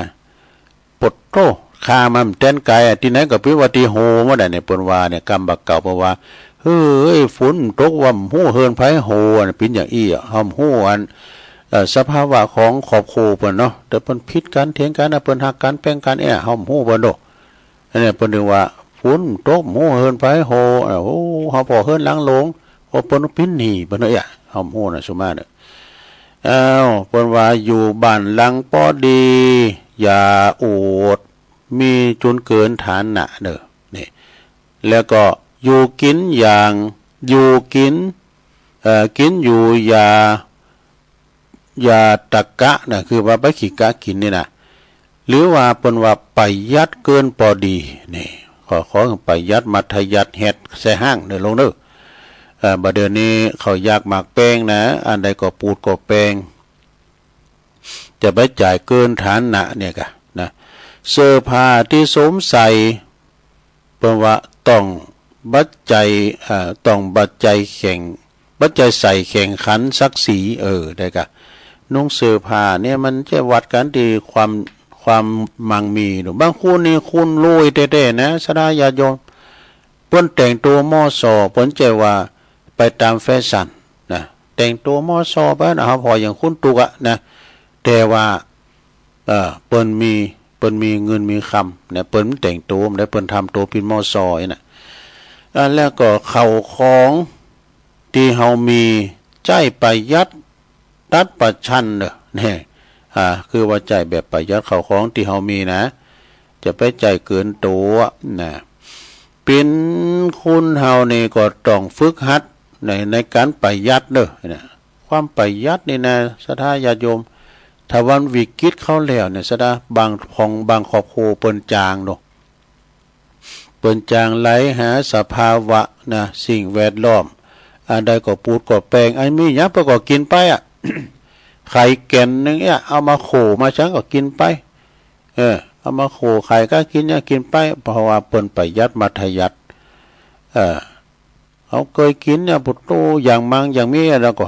ปดโตคามันเต้นไกที่ไหนก็พิวัติโหมาได้เนี่ยปนว่าเนี่ยกำบักเก่าเพราะว่าเฮ้ยฝนตกว่าหู้เฮินไผโหน่ะเป็นอย่างอี้หอมหู้อันสภาวะของขอบโคเพิ่นเนาะแต่เพิ่นผิดกันเถียงกันเพิ่นหักกันแป้งกันหอมหู้เพิ่นโดอันนี้เพิ่นถึงว่าฝนตกหู้เฮินไผโหโอ้เฮาพอเฮินหลังหลงโอ้เพิ่นพินหนีเพิ่นหอมหู้น่ะซุมาเด้อเพิ่นว่าอยู่บ้านหลังปอดีอย่าอวดมีจนเกินฐานะเด้อนี่แล้วก็อยู่กินอย่างอยู่กินกินอยู่อย่าตะกะนะคือว่าไปขี้กะกินนี่นะหรือว่าเปิ้นว่าประหยัดเกินพอดีนี่ขอประหยัดมัธยัดเฮ็ดใส่ห้างเด้อลงเด้อบัดเดี๋ยวนี้เขาอยากหมักแป้งนะอันใดก็ปูดก็แป้งจะไปจ่ายเกินฐานะเนี่ยกะนะเสื้อผ้าที่สวมใส่เปิ้นว่าต้องบัดใจต้องบัดใจแข่งบัดใจใส่แข่งขันศักดิ์ศรีได้กะนุ่งเสื้อผ้าเนี่ยมันจะวัดกันที่ความมั่งมีหรือบางคนนี่คุณรวยเต้ๆนะสดาญาโยมเปิ้นแต่งตัวมอสอเปิ้นใจว่าไปตามแฟชั่นนะแต่งตัวมอสอไปนะครับพออย่างคุณตุกะนะแต่ว่าเปิ้นมีเงินมีคำเนี่ยเปิ้นแต่งตัวได้เปิ้นทำตัวเป็นมอสอน่ะแล้วก็เข้าของที่เฮามีใจประหยัดตัดประชันเด้อนี่คือว่าใจแบบประหยัดเข้าของที่เฮามีนะจะไปใจเกินตัวนะเป็นคุณเฮานี่ก็ต้องฝึกหัดในการประหยัดเด้อนะความประหยัดนี่นะศรัทธาญาติโยมถ้าวันวิกฤตเข้าแล้วเนี่ยซะดาบางครอบครัวเปิ้นจางเนาะเปิ้นจางไหลหาสภาวะนะสิ่งแวดล้อมอันใดก็ปูดก็แปลงอันมีหยังก็กินไปไข่แก่นนึงเอามาโขมาฉันก็กินไปเอามาโขไข่ก็กินกินไปเพราะว่าเปิ้นประหยัดมัธยัสถ์เขาเคยกินปุตโตอย่างมังอย่างมีแล้วก็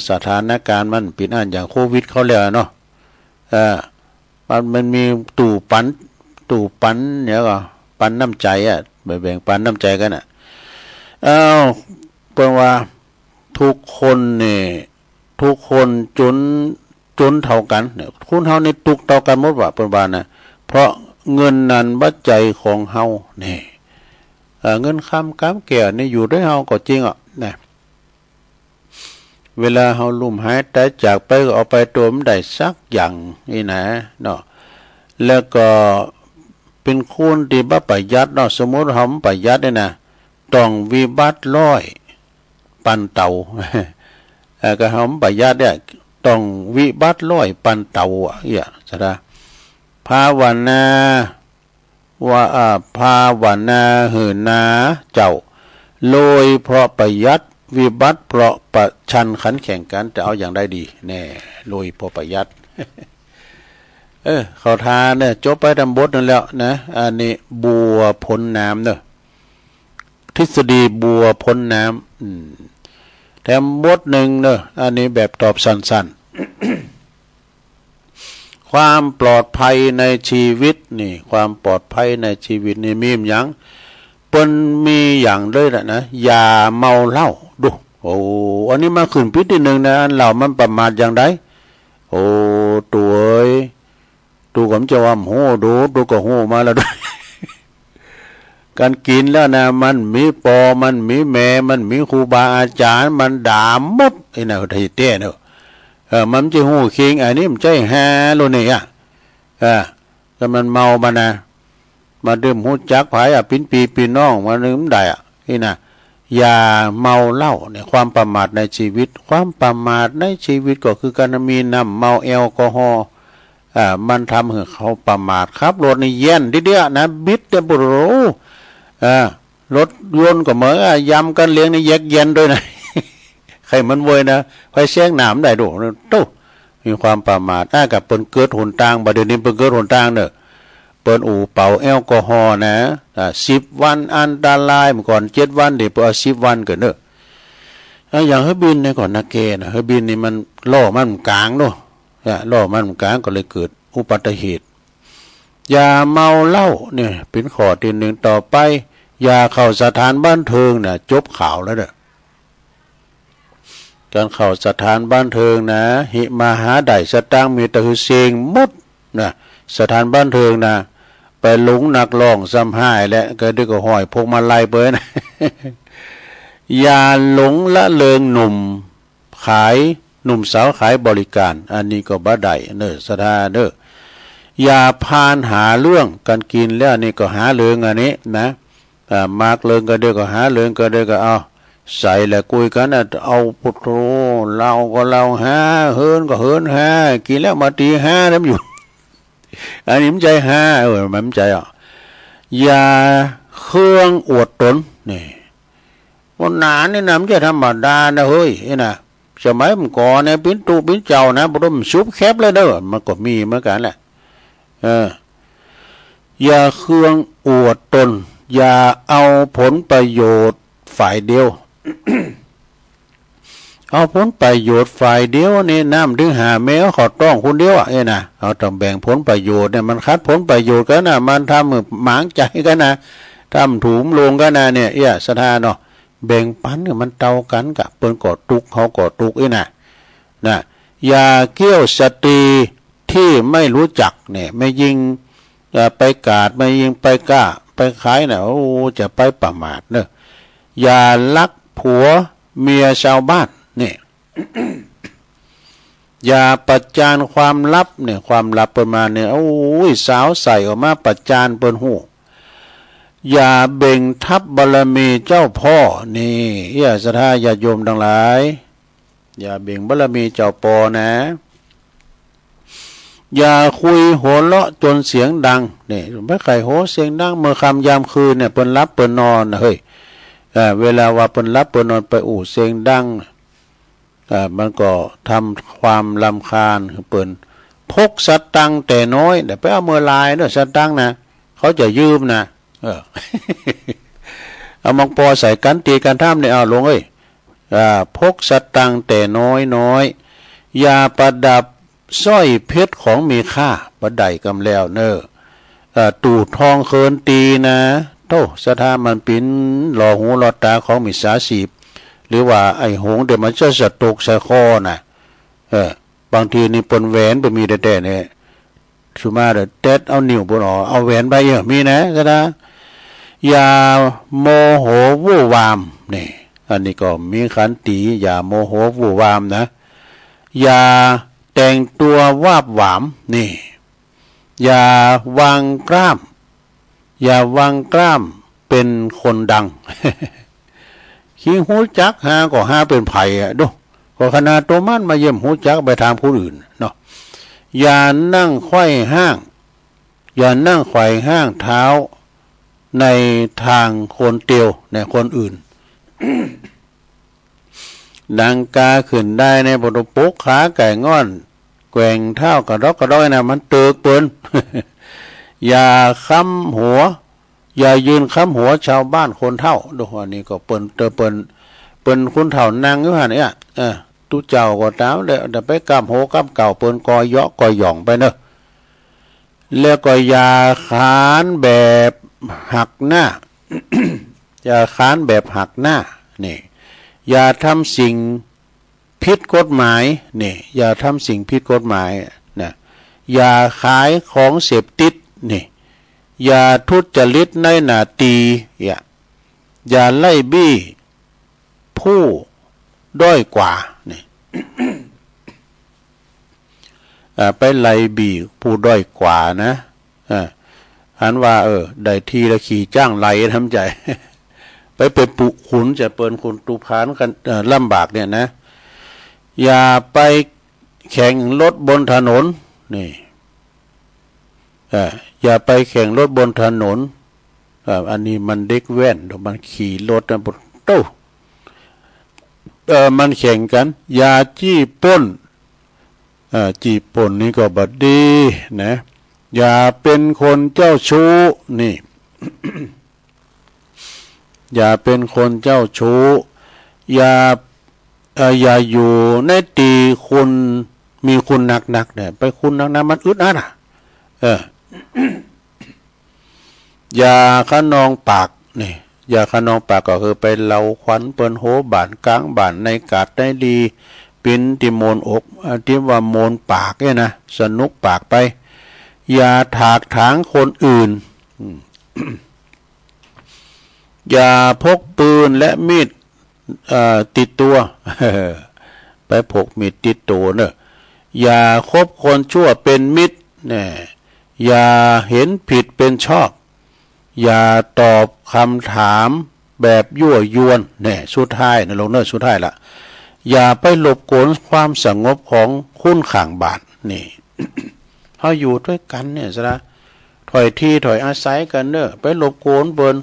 สถานการณ์มันเป็นอันอย่างโควิดเขาแล้วเนาะมันมีตู้ปันเนี่ยก็ปันน้ำใจแบ่งปันน้ำใจกันเพราะว่าทุกคนนี่ทุกคนจนเท่ากันเนี่ยคุณเฮานี่ตุกเท่ากันหมดว่าเปิ้นว่านะเพราะเงินนั้นบัดใจของเฮานี่เงินคำกำแก่นี่อยู่ด้วยเฮาก็จริงนะเวลาเฮาลุ่มหายแต่จากไปก็เอาไปตัวมันได้สักอย่างนี่นะเนาะแล้วก็เป็นคุณที่บ่ประหยัดเนาะสมมุติเฮาประหยัดนี่นะต้องวิบัติ100ปันเตาก็เฮาประหยัดเนี่ยต้องวิบัติ100ปันเตาซะดาภาวนาว่าภาวนาเหินนาเจ้าโลยเพราะประหยัดวิบัติเพราะประชันขันแข่งกันจะเอาอย่างได้ดีแน่โลยเพราะประหยัดเขาทาเนี่ยจบไปทำบทนั่นแล้วนะอันนี้บัวพ้นน้ำเนอะทฤษฎีบัวพ้นน้ำแถมบทหนึ่งเนอะอันนี้แบบตอบสั้นๆความปลอดภัยในชีวิตนี่ความปลอดภัยในชีวิตนี่มีอย่างเปิ้นมีอย่างด้วยนะอย่าเมาเหล้าดูโอ้อันนี้มาขึ้นพิษที่หนึ่งนะอันเหล้ามันประมาทอย่างไรโอ้ตัวตูผมจะว่าโหดูก็โหมาแล้วด้วยการกินแล้วนะมันมีปอมันมีแม่มันมีครูบาอาจารย์มันด่าหมดไอ้น่ะไทเต้เนอะมันจะหูคิงอันนี้มันใจแฮ่โลนี่ก็มันเมามานะมาดื่มหูจักไผปิ้นปีปีน้องมาดื่มได้นี่นะอย่าเมาเหล้าเนี่ยความประมาทในชีวิตความประมาทในชีวิตก็คือการมีน้ำเมาแอลกอฮอล์มันทำให้เขาประมาทครับรถนี่เย็นทีเดียวนะบิดเต็มปุโรรถยนต์ก็เหมือนยำกันเลี้ยงนี่แยกเย็นด้วยนะใครมันโวยนะไปเสียงหนามได้ดูตู้มีความประมาทกับเปิ้นเกิดหนทางบัดเดี๋ยวนี้เปิ้นเกิดหนทางเนอะเปิ้นเป่าแอลกอฮอล์นะ10 วันอันตรายเมื่อก่อน7 วันเดี๋ยวเอา10 วันเกิดเนอะอย่างเฮบินเนี่ยก่อนนาเกนะเฮบินนี่มันล่อมันกลางเนาะ ล่อมันการก็เลยเกิดอุบัติเหตุอย่าเมาเหล้าเนี่ยเป็นข้อที่หนึ่งต่อไปอย่าเข้าสถานบันเทิงเนี่ยจบข่าวแล้วเด้อการเข้าสถานบันเทิงนะหิมาหาได้สตางค์มีแต่คือเสียงมดนะสถานบันเทิงนะไปหลงนักร้องซ้ำห้ายและก็ด้วยก็ห้อยพวกมาลัยเปิ้น อย่าหลงละเลงหนุ่มขายหนุ่มสาวขายบริการอันนี้ก็บ่ได้เด้อสถานเด้ออย่าพานหาเรื่องกันกินแล้วนี่ก็หาเรื่องอันนี้นะมากเรื่องก็เด้อก็หาเรื่องก็เด้อก็เอาใส่แล้วคุยกันเอาพุทโธเราก็เราหาเฮินก็เฮินหากินแล้วมาตีห้าน้ำอยู่ อันนี้มันใจห้ามันใจอย่าเครื่องอวดตนนี่วันหนานี่นะมันจะธรรมดานะเฮ้ยนะสมัยมันก่อนเนี่ยปิ้นตูปิ้นเจ้านะบรมชุบแคบเลยเด้อมันก็มีเหมือนกันแหละอย่าเครื่องอวดตนอย่าเอาผลประโยชน์ฝ่ายเดียว เอาผลประโยชน์ฝ่ายเดียวนี่น้ำถึงหาแมวขอต้องคนเดียวนะเอาต้องแบ่งผลประโยชน์เนี่ยมันคัดผลประโยชน์กันนะมันทำหมางใจกันนะทำถุงลงกันนะเนี่ยสถานเนาะแบ่งปันเนี่ยมันเท่ากันกับเปิ้นก่อตุกเขาก่อตุกนะอย่าเกี่ยวสตรีที่ไม่รู้จักเนี่ยไม่ยิงไปกาดไม่ยิงไปกล้าไปขายเนี่ยโอ้จะไปประมาทเนอะอย่าลักผัวเมียชาวบ้านเนี่ย อย่าประจานความลับเนี่ยความลับประมาณเนี่ยโอ้ยสาวใส่ออกมาประจานเปิ้นหูอย่าเบ่งทับบารมีเจ้าพ่อนี่อย่าศรัทธาญาติโยมทั้งหลายอย่าเบ่งบารมีเจ้าปอนะอย่าคุยหัวเราะจนเสียงดังนี่ไม่ใครโหเสียงดังเมื่อค่ำยามคืนเนี่ยเปิ้นรับเปิ้นนอนเฮ้ยเวลาว่าเปิ้นรับเปิ้นนอนไปเสียงดังมันก็ทำความรำคาญเปิ้นพกสตังค์แต่น้อยแต่ไปเอาเมื่อลายเนอะสตังค์นะเขาจะยืมนะเอามังปอใส่กันตีกันท่ามเนี่ยเอาลงพกสตังค์แต่น้อยอย่าประดับสร้อยเพชรของมีค่าประไดกำแล้วเนอะตูดทองเคินตีนะโตสถามันปิ้นหล่อหูหล่อตาของมิจฉาชีพหรือว่าไอ้หงเดี๋ยวมันจะสะตกใส่คอนะบางทีนี่ปนแหวนไปมีแต่เนี่ยสุมาเด็ดเด็ดเอานิ้วบนเอาแหวนไปมีนะสถาอย่าโมโหวู่วามนี่อันนี้ก็มีขันติอย่าโมโหวู่วามนะอย่าแต่งตัววาบหวามนี่อย่าวางกล้ามอย่าวางกล้ามเป็นคนดัง ขี้หูจักหาก็หาเป็นไผ่ดูก็ขนาดตัวมันมาเยี่ยมหูจักไปทางผู้อื่นเนาะอย่านั่งไขว้ห้างอย่านั่งไขว่ห้างเท้าในทางคนเตียวในคนอื่น ดังกาขึ้นได้ในบทปุกขาไก่ง่อนแกว่งเท้ากระดอกกระด้อยนะมันเตือกเปิ้น อย่าค้ำหัวอย่ายืนค้ำหัวชาวบ้านคนเฒ่าดูว่านี่ก็เปิ้นเปิ้นคนเฒ่านั่งอยู่หั่นเนี่ยตู้เจ้าก็ตามเดี๋ยวไปกำโหกำเก่าเปิ้นกอยเยาะกอยหย่องไปเนอะแล้วก็อย่าขานแบบหักหน้า อย่าขานแบบหักหน้านี่อย่าทำสิ่งผิดกฎหมายนี่อย่าทำสิ่งผิดกฎหมายนะอย่าขายของเสพติดนี่อย่าทุจริตในหน้าตีอย่าไล่บี้ผู้ด้อยกว่านี่ ไปไล่บี้ผู้ด้อยกว่านะหันว่าได้ทีละขี่จ้างไล่ทำใจ ไปปุขุนจะเปินคุณตูพานกันลำบากเนี่ยนะอย่าไปแข่งรถบนถนนนี่อย่าไปแข่งรถบนถนนอันนี้มันเด็กแว่นมันขี่รถนะบนโต้มันแข่งกันอย่าจี้ป้นจี้ป้นนี่ก็บัดดีนะอย่าเป็นคนเจ้าชู้นี่ อย่าเป็นคนเจ้าชู้อย่าอยู่ในตีคุณ มีคุณนักเนี่ยไปคุณนักมันอึดอัดยาขนองปากนี่ยาขนองปากก็คือไปเหลาควันเปิ้นโหบานกลางบานในกาดได้ดีปินติโมนอกที่ว่าโมนปากเนี่ยนะสนุกปากไปอย่าถากถางคนอื่น อย่าพกปืนและมีดติดตัว ไปพกมีดติดตัวเนอะอย่าคบคนชั่วเป็นมิตรเนี่ยอย่าเห็นผิดเป็นชอบอย่าตอบคำถามแบบยั่วยวนเนี่ยสุดท้ายนะลงเนอสุดท้ายละอย่าไปหลบกลความสงบของคุณข้างบ้านนี่ เขาอยู่ด้วยกันเนี่ยซะถอยที่ถอยอาศัยกันเนอะไปหลบโกนเปิ้น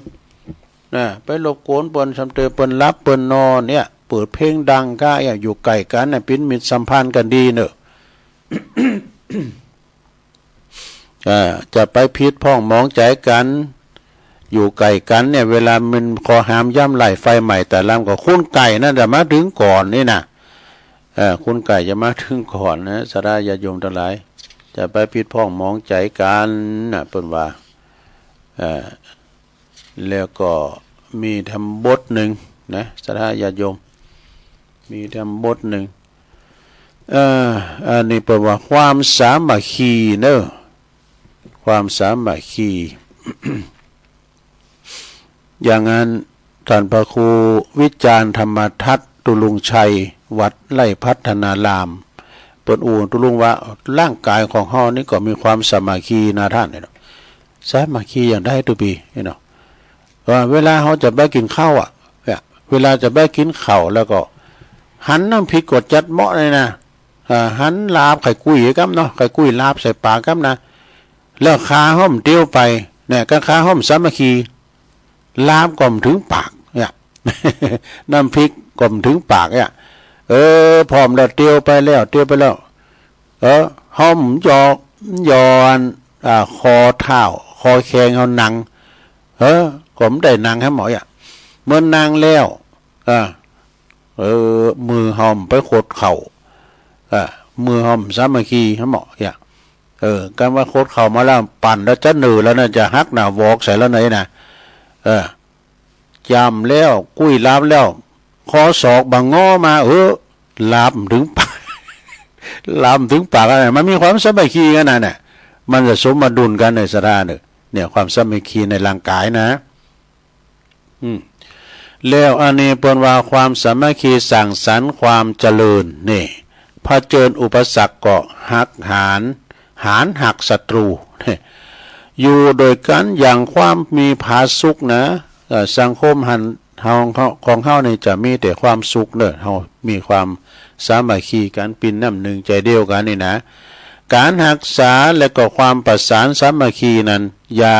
นะไปหลบโกนเปิ้นสำเตอเปิ้นรับเปิ้นนอนเนี่ยเปิดเพลงดังก้าอยู่ไกลกันน่ะเป็นมิตรสัมพันธ์กันดีเนอะ จะไปพิษพ้องมองใจกันอยู่ไก่กันเนี่ยเวลามันคอหามย่ำไหลไฟใหม่แต่ลำก็คุ้นไก่นั่นจะมาถึงก่อนนี่นะคุ้นไก่จะมาถึงก่อนนะสาราญาโยมทั้งหลายจะไปพิษพ้องมองใจกันนะเปิ้นว่าแล้วก็มีธรรมบทหนึ่งนะสาราญาโยมมีธรรมบทหนึ่งอันนี้เปิ้นว่าความสามัคคีเนอะความสามัคคี อย่างนั้นท่านพระครูวิจารณ์ธรรมทัศน์ตุลุงชัยวัดไร่พัฒนารามเปิดอู่ตุลุงว่าร่างกายของเฮานี่ก็มีความสามัคคีนะท่านเนี่ยสามัคคีอย่างได้ตุปีเนาะว่าเวลาเขาจะไปกินข้าวเนี่ยเวลาจะไปกินข้าวแล้วก็หันน้ำพริกกดจัดเหมาะเลยนะหันลาบไข่กุ้ยกับเนาะไข่กุ้ยลาบใส่ปากกับนะแล้วคาห้อมเตี้ยวไปเนี่ยก็คาห้อมสามัคคีลาบก่อมถึงปากเนี่ย น้ำพริกก่อมถึงปากเนี่ยพร้อมแล้วเตี้ยวไปแล้วห้อมย้อนคอเท้าคอแขงเอาหนังผมได้หนังให้หมออ่ะเมื่อนางแล้วมือห้อมไปโคดเข่ามือห้อมสามัคคีให้หมออ่ะการว่าโคดเข่ามาแล้วปั่นแล้วจะหนือแล้วน่ะจะฮักหน้าวอกใส่แล้วไหนนะจำแล้วกุ้ยลาบแล้วคอศอกบังง้อมาลาบถึงปาก ลาบถึงปากอะไรมันมีความสามัคคีกันนะเนี่ยมันจะสมดุลกันในสถานเนี่ยความสามัคคีในร่างกายนะแล้วอันนี้เปิ้นว่าความสามัคคีสั่งสรรค์ความเจริญนี่พอเจออุปสรรคก็หักหารหักศัตรูอยู่โดยกันอย่างความมีผาสุกนะสังคมของเฮานี่จะมีแต่ความสุขเด้อเฮามีความสามัคคีกันเป็นน้ำหนึ่งใจเดียวกันนี่นะการรักษาและก็ความประสานสามัคคีนั้นอย่า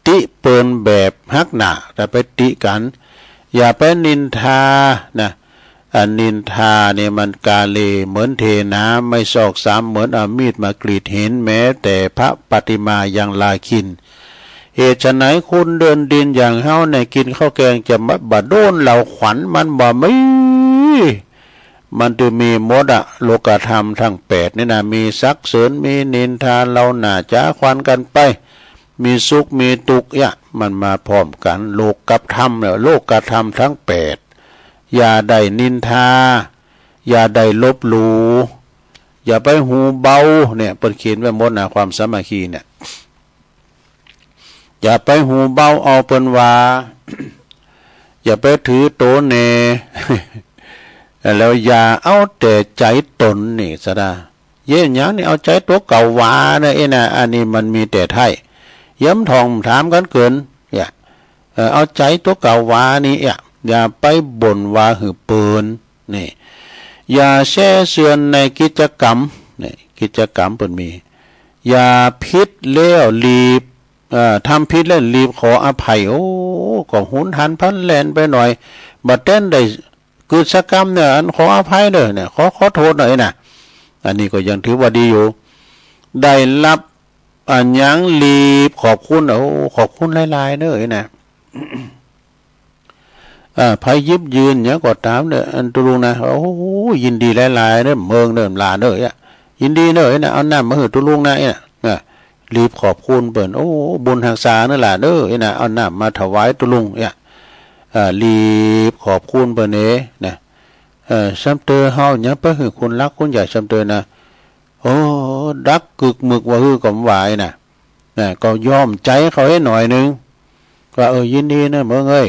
ติเปินแบบฮักหน้าแต่ไปติกันอย่าไปนินทานะนินทาเนี่ยมันกาเลเหมือนเทน้ำไม่ซอกซ้ำเหมือนเอามีดมากรีดเห็นแม้แต่พระปฏิมายังลาคินเหตุไฉนคุณเดินดินอย่างเฮาในกินข้าวแกงจะมาบะโดนเหล่าขวัญมันบ่ไม่มันจะมีหมดโลกธรรมทั้ง8นี่นะมีสักเสริญมีนินทาเราหน้าจ้าควันกันไปมีสุขมีทุกข์มันมาพร้อมกันโลกกับธรรมเนี่ยโลกกับธรรมทั้ง8อย่าได้นินทาอย่าได้ลบหลู่อย่าไปหูเบาเนี่ยเปิดเขียนไว้หมดนะความสามัคคีเนี่ยอย่าไปหูเบาเอาเปิ้นว่า อย่าไปถือโตเน แล้วอย่าเอาแต่ใจตนนี่ซะนะเย่หยังนี่เอาใจตัวเก่าวานะนะอันนี้มันมีแต่ไทยย้ำทองถามกันเกินเอาใจตัวเก่าวานี่อย่าไปบ่นว่าหือเปินนี่อย่าแช่เสือนในกิจกรรมนี่กิจกรรมเปิ้นมีอย่าพิษเลี้ยวลีบทำผิดแล้วรีบขออภัยก็หุนหันพันแลนไปหน่อยบัดเต้นได้กิจกรรมเนี่ยขออภัยเลยเนี่ยขอโทษหน่อยนะอันนี้ก็ยังถือว่าดีอยู่ได้รับอันยังรีบขอบคุณขอบคุณหลายๆเด้อนะภัยยิบยืนเนี่ยก็ตามเนี่ยอันตุลุงนะยินดีหลายๆเด้อเมืองเด้อลาเด้อ ยินดีเนอะนะเอาน้ำมาให้ตุลุงนะเนี่ยรีบขอบคุณเปิ้นโอ้บุญหักษานั่นแหละเด้อนะเอาน้ำมาถวายตุลุงเนี่ยรีบขอบคุณเปิ้นนะซ้ำเตอเฮาเนี่ยไปให้คุณรักคุณใหญ่ซ้ำเตอนะโอ้ดักกึกมึกว่าฮือก็หวายนะก็ยอมใจเขาให้หน่อยนึงก็ยินดีนะเมื่อเอ้ย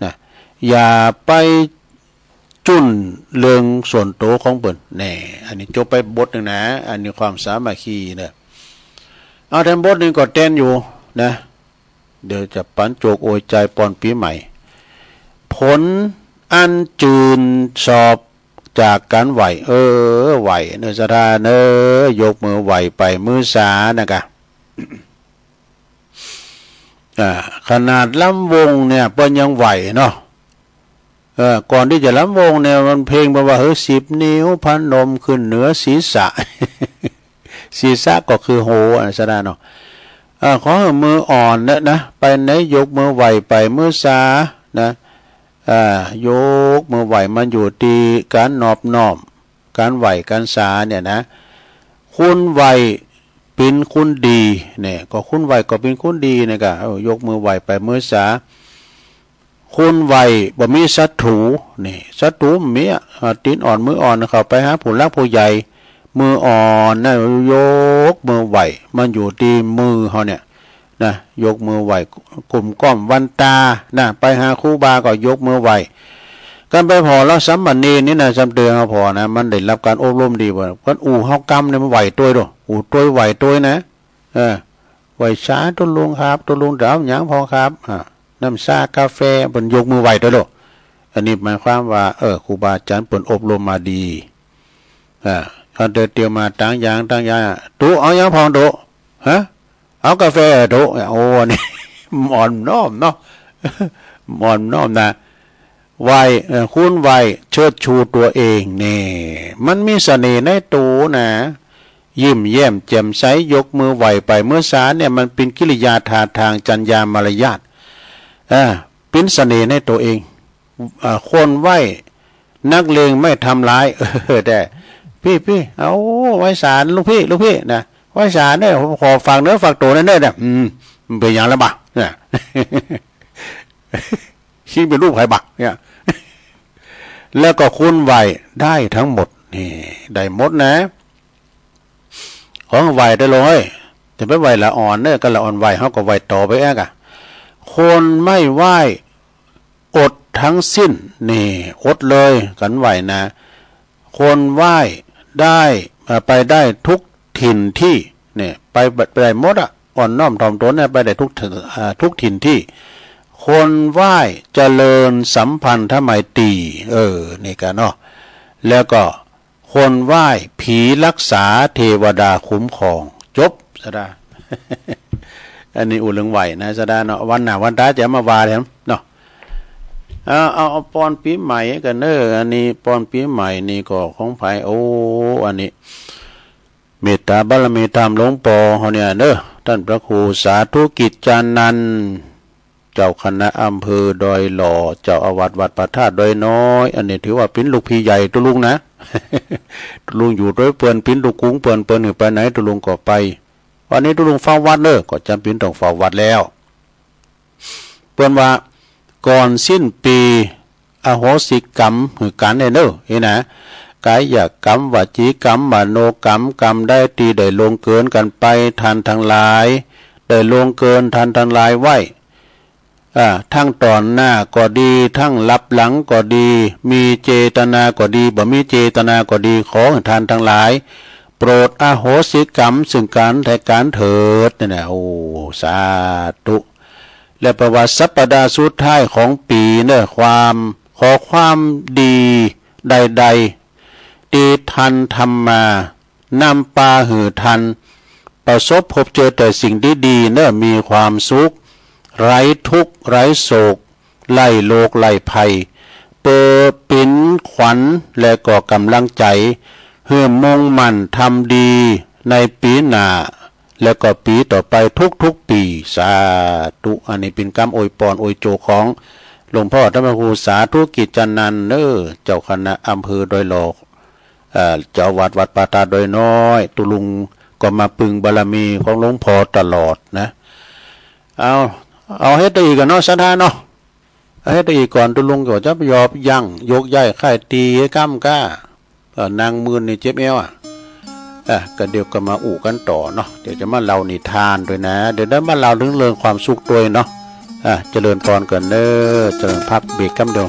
นะอย่าไปจุนเรื่องส่วนตัวของเปิ้นแน่อันนี้จบไปบทนึงนะอันนี้ความสามัคคีเนี่ยเอาแทนบทนึงก็เต้นอยู่นะเดี๋ยวจะปันโจกโอยใจปอนปีใหม่ผลอันจืนสอบจากการไหวไหวเนื้อสะทาเนื้อยกมือไหวไปมือสานะกะ ขนาดลำวงเนี่ยเปิ้นยังไหวเนาะก่อนที่จะลำวงเนี่ยมันเพลงบอกว่า10 นิ้วพนมขึ้นเหนือศีรษะ ศีรษะก็คือโหสะทาเนาะขอมืออ่อนนะไปไหนยกมือไหวไปมือสานะยกมือไหวมันอยู่ที่การนอบน้อมการไหวการสาเนี่ยนะคุณไหวเป็นคุณดีเนี่ยก็คุณไหวก็เป็นคุณดีนะกะยกมือไหวไปมือสาคุณไหวบ่มีศัตรูนี่ศัตรูมีตีนอ่อนมืออ่อนเข้าไปหาผู้รักผู้ใหญ่มืออ่อนนะยกมือไหวมันอยู่ที่มือเขาเนี่ยนะยกมือไหวกลุ่มก้อมวันตานะไปหาครูบาก็ยกมือไหวกันไปพอแล้วสัมปันนีนี่นะจำเตือนเขาพอนะมันได้รับการอบรมดีกว่ากันเฮากำเนี่ยมันไหวตัวด้วยตัวไหวตัวนะไหวช้าตัวลุงครับตัวลุงดาวหยังพอครับน้ำชากาแฟบนยกมือไหวตัวด้วยอันนี้หมายความว่าครูบาอาจารย์เปิ่นอบรมมาดีเขาเดินเตียวมาตั้งยางตุเอายังพองตุเอากาแฟตุโอ้นี่หมอนน้อมเนาะหมอนน้อมนะไหวคุณไหวเชิดชูตัวเองนี่มันมีเสน่ห์ในตัวนะยิ้มแย้มแจ่มใสยกมือไหวไปเมื่อสาเนี่ยมันเป็นกิริยาท่าทางจรรยามารยาทเป็นเสน่ห์ในตัวเองคนไหวนักเลงไม่ทำร้ายแต่พี่เอาไว้สารลูกพี่นะไว้สารเนี่ยขอฝากเนื้อฝากตัวนั่นเนี่ยมันเป็นอย่างไรบ้างเนี่ยชี้เป็นรูปใครบักเนี่ยแล้วก็คุณไหวได้ทั้งหมดนี่ได้หมดนะของไหวได้เลยแต่ไม่ไหวละอ่อนเนี่ยก็ละอ่อนไหวเขาก็ไหวต่อไปอ่ะคนไม่ไหวอดทั้งสิ้นนี่อดเลยกันไหวนะคนไหวได้ไปได้ทุกถิ่นที่เนี่ยไปได้หมดอ่ะอ่อนน้อมถ่อมตนเนี่ยไปได้ทุกถิ่นที่คนไหว้เจริญสัมพันธไมตรีนี่กันเนาะแล้วก็คนไหว้ผีรักษาเทวดาคุ้มครองจบสดา อันนี้อุลงไหวนะสดาเนาะวันหน้าวันตาจะมาวาแถมเนาะเอาปอนปีใหม่กันอันนี้ปอนปีใหม่นี่ก็ของไผอันนี้เมตตาบารมีธรรมหลวงปู่เฮาเนี่ยท่านพระครูสาธุกิจจานันท์เจ้าคณะอำเภอดอยหล่อเจ้าอาวาสวัดพระธาตุดอยน้อยอันนี้ถือว่าเป็นลูกพี่ใหญ่ตุลุงนะ ตุลุงอยู่ด้วยเปิ้นเป็นลูกกุ้งเปิ้นไปไหนตุลุงก็ไปวันนี้ตุลุงเฝ้าวัดก็จำเป็นต้องเฝ้าวัดแล้วเปิ้นว่าก่อนสิ้นปีอโหสิกรรมคือกันเห็นนะกายกรรมวจีกรรมมโนกรรมกรรมได้ตีได้ลงเกินกันไปทันทั้งหลายได้ลงเกินทันทั้งหลายไว้ทั้งตอนหน้าก็ดีทั้งลับหลังก็ดีมีเจตนาก็ดีบ่มีเจตนาก็ดีขอให้ท่านทั้งหลายโปรดอโหสิกรรมซึ่งการแทนการเถิดนี่นะสาธุและประวัติสัปดาห์สุดท้ายของปีขอความดีใดๆดีทันทำมานำปาหือทันประสบพบเจอแต่สิ่งดีๆมีความสุขไร้ทุกข์ไร้โศกไล่โลกไล่ภัยเปิดปิ่นขวัญและก่อกำลังใจเพื่อมุ่งมั่นทำดีในปีหน้าและก็ปีต่อไปทุกปีสาธุอันนี้เป็นคำอวยพรอวยโจของหลวงพ่อท่านพระครูสาธุกิจจานันท์เจ้าคณะอำเภอดอยหล่อ เจ้าวัดป่าตาดอยน้อยตุลุงก็มาปึงบารมีของหลวงพ่อตลอดนะเอาเฮ็ดได้อีกกันเนาะศรัทธาเนาะเอาเฮ็ดได้อีกก่อนตุลุงก็จะยอบยั่งยกย้ายค่ายตีให้ก้ำก้านางมือนี่เจ็บเอวก็เดี๋ยวก็มาอุกันต่อเนาะเดี๋ยวจะมาเล่านิทานด้วยนะเดี๋ยวได้มาเล่าเรื่องความสุขด้วยเนาะเจริญพรกันเด้อเจริญพักเบรกกันเดียว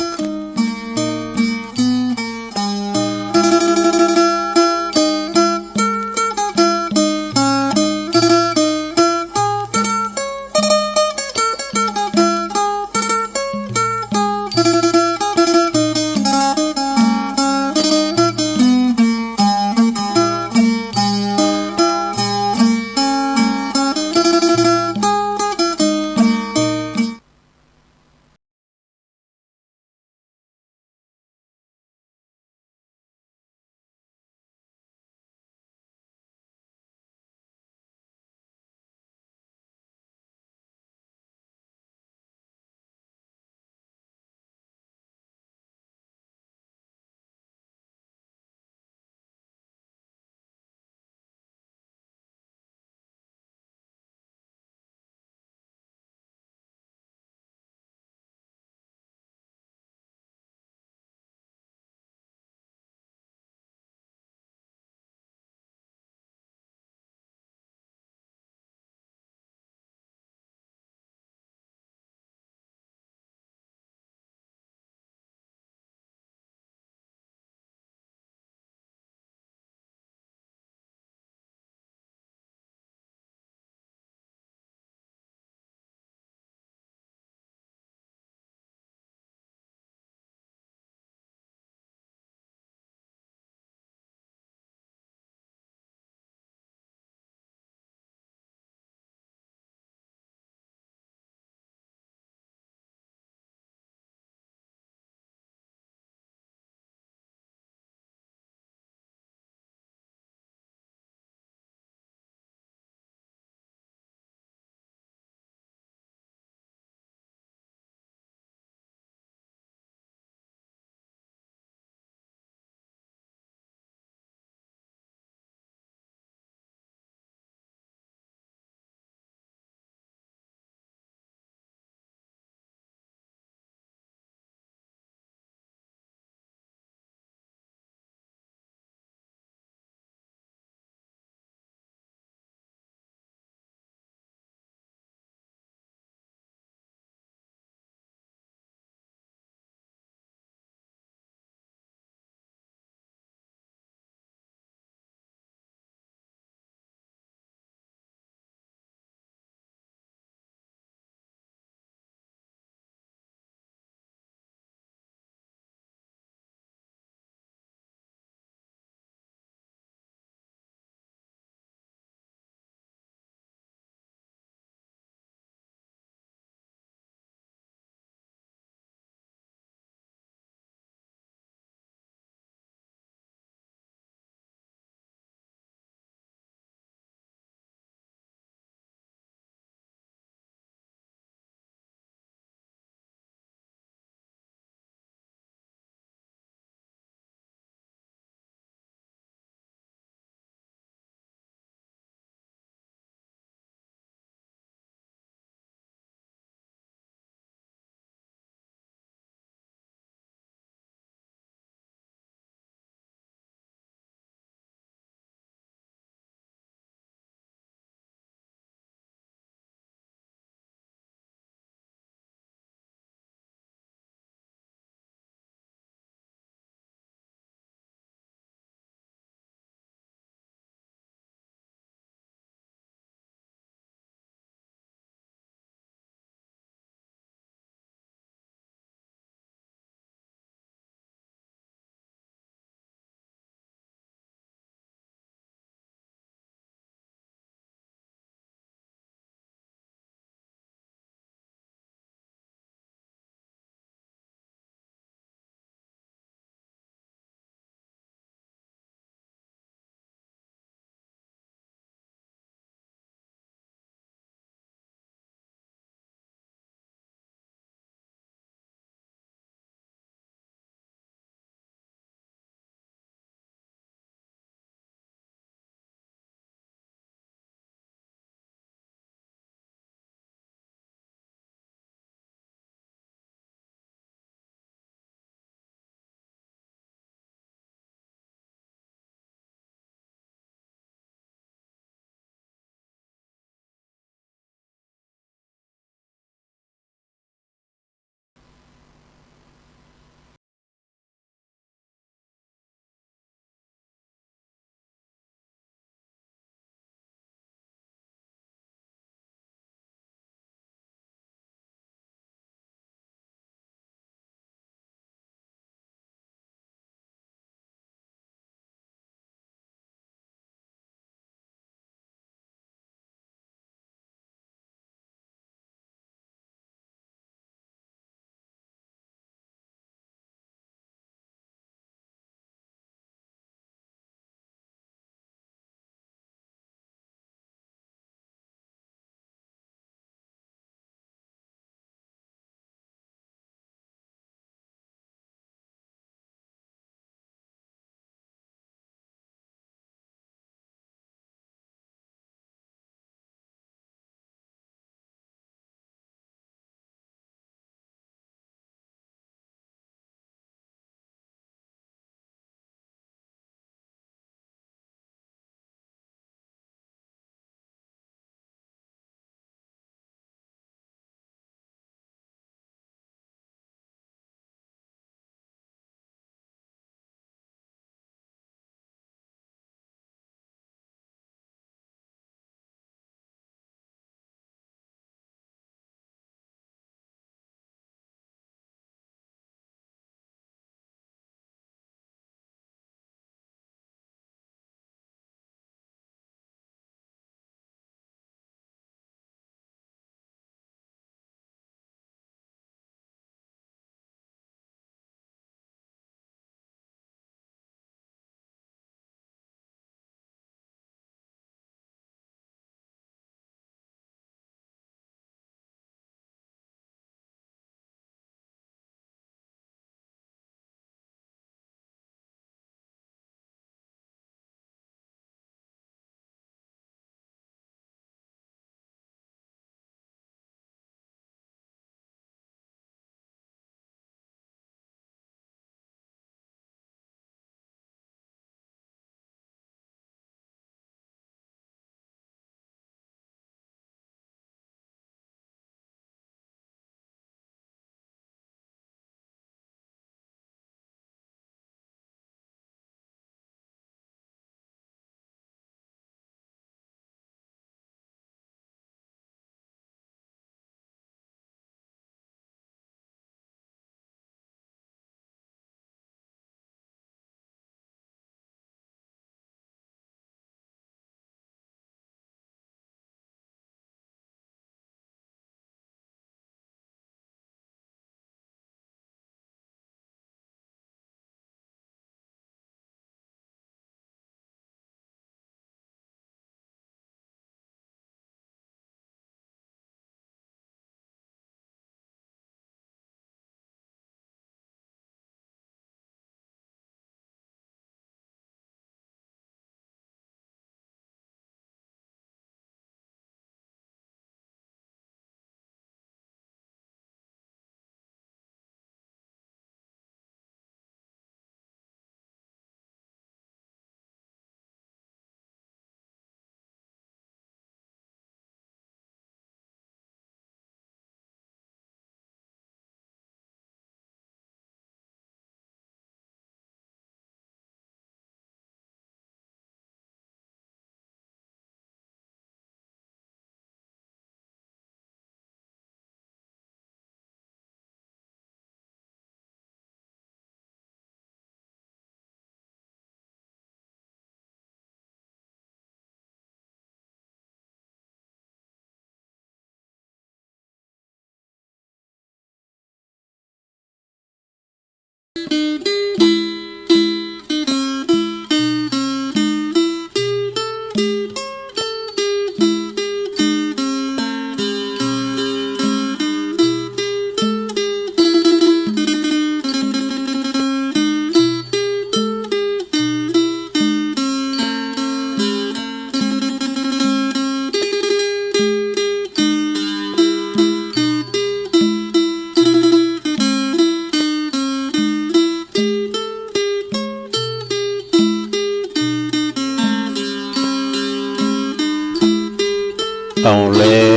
แล้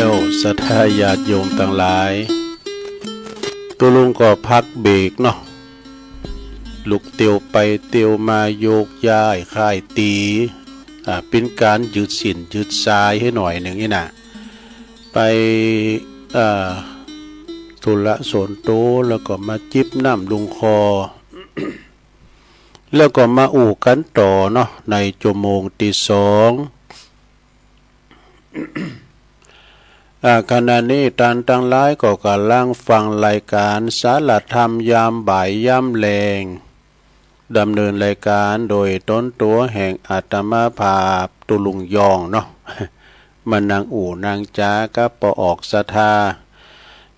วศรัทธาญาติโยมทั้งหลายตัวลุงก็พักเบรกเนาะลุกเตียวไปเตียวมาโยกย้ายค่ายตีเป็นการยืดสินยืดสายให้หน่อยหนึ่งนี่นะไปธุระโสนโตแล้วก็มาจิบน้ำลุงคอ แล้วก็มาอู่กันต่อเนาะในชั่วโมงที่สองขณะนี้ท่านทั้งหลายก็กำลังฟังรายการสารธรรมยามบ่ายยามแลงดำเนินรายการโดยต้นตัวแห่งอาตมาภาพตุลุงยองเนาะ มันนางอู่นางจาก็ปออกศรัทธา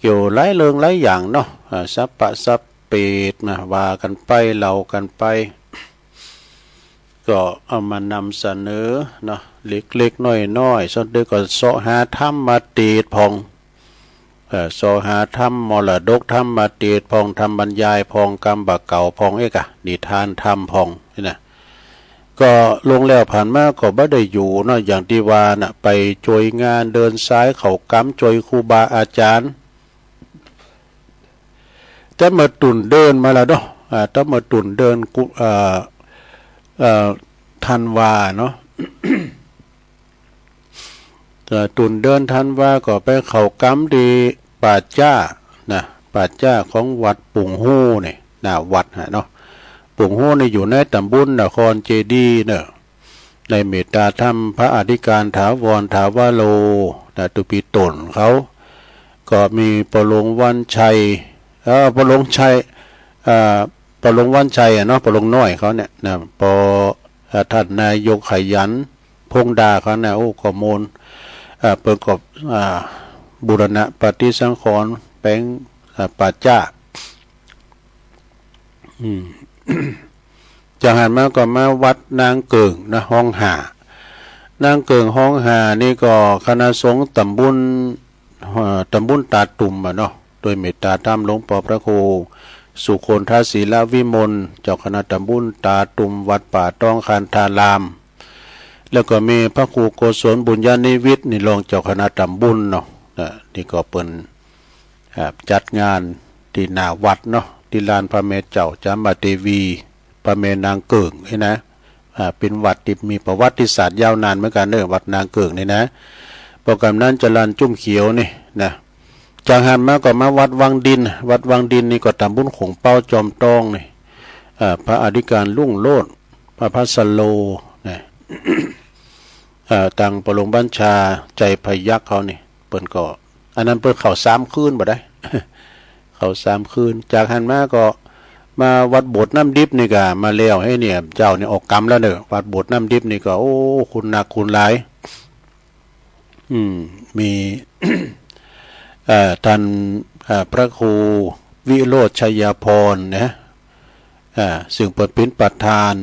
อยู่หลายเรื่องหลายอย่างเนาะสัพพะสัพเปตมาว่ากันไปเล่ากันไปก็เอามานำเสนอเนาะเล็กๆน้อยๆส่วนเด็กก็เสาะหาธรรมมาตีดพองเสาะหาธรรมมรดกธรรมมาตีดพองทำบรรยายพองกรรมบากเก่าพองเอกะนิทานธรรมพองนี่นะก็ลงแล้วผ่านมาก็บ่ได้อยู่เนาะอย่างที่ว่าน่ะไปจอยงานเดินซ้ายเขากำจอยครูบาอาจารย์แต่มาตุ่นเดินมาแล้วเนาะถ้ามาตุ่นเดินทันวาเนาะ ตุ่นเดินทันวาก็ไปเขากำดีป่าจ้านะป่าจ้าของวัดปุ่งหู้เนี่ยนะวัดเนาะปุ่งหู้นี่อยู่ในตำบลนครเจดีย์เนาะในเมตตาธรรมพระอธิการถาวรถาวโลนะตุปีตนเขาก็มีปรงวันชัยปรงชัยปรงวันชัยเนาะปรงน้อยเขาเนี่ยนะท่านนายกขยันพงดาเขาเนี่ยโอ้ข้อมูลเปิดกับบุรณะปฏิสังขรณ์แปลงป่าจ้า จากหันมาก็มาวัดนางเกิงนะห้องหานางเกิงห้องหานี่ก็คณะสงฆ์ตำบลตาตุ่มเนาะโดยเมตตาธรรมหลวงพ่อพระครูสุคนทศีลวิมลเจ้าคณะตำบลตาตุ่มวัดป่าต้องคานธารามแล้วก็มีพระครูโกศลบุญญาณิวิทย์นี่รองเจ้าคณะตำบลเนาะนี่ก็เป็นจัดงานที่หน้าวัดเนาะที่ลานพระเมรุเจ้าจามเทวีพระเมรุนางเกิงนี่นะเป็นวัดที่มีประวัติศาสตร์ยาวนานเหมือนกันเด้อวัดนางเกิงนี่นะโปรแกรมนั้นจรัญจุ่มเขียวนี่นะจากหันมาก็มาวัดวังดินนี่ก็ตำบลขงเป้าจอมตองนี่พระอธิการลุ่งโลดพระพัสโลนะ ตังปรงบัญชาใจพยักเขานี่เปิ้นก็อันนั้นเปิ้นเข้า3คืนบ่ได้ เข้า3คืนจากหันมาก็มาวัดโบสถ์น้ำดิบนี่ก็มาแล้วให้เนี่ยเจ้านี่ออกกรรมแล้วเด้อวัดโบสถ์น้ำดิบนี่ก็โอ้คุณหนักคุณหลายมี ท่านพระครูวิโรจน์ชัยพรนะซึ่งเป็นประธาน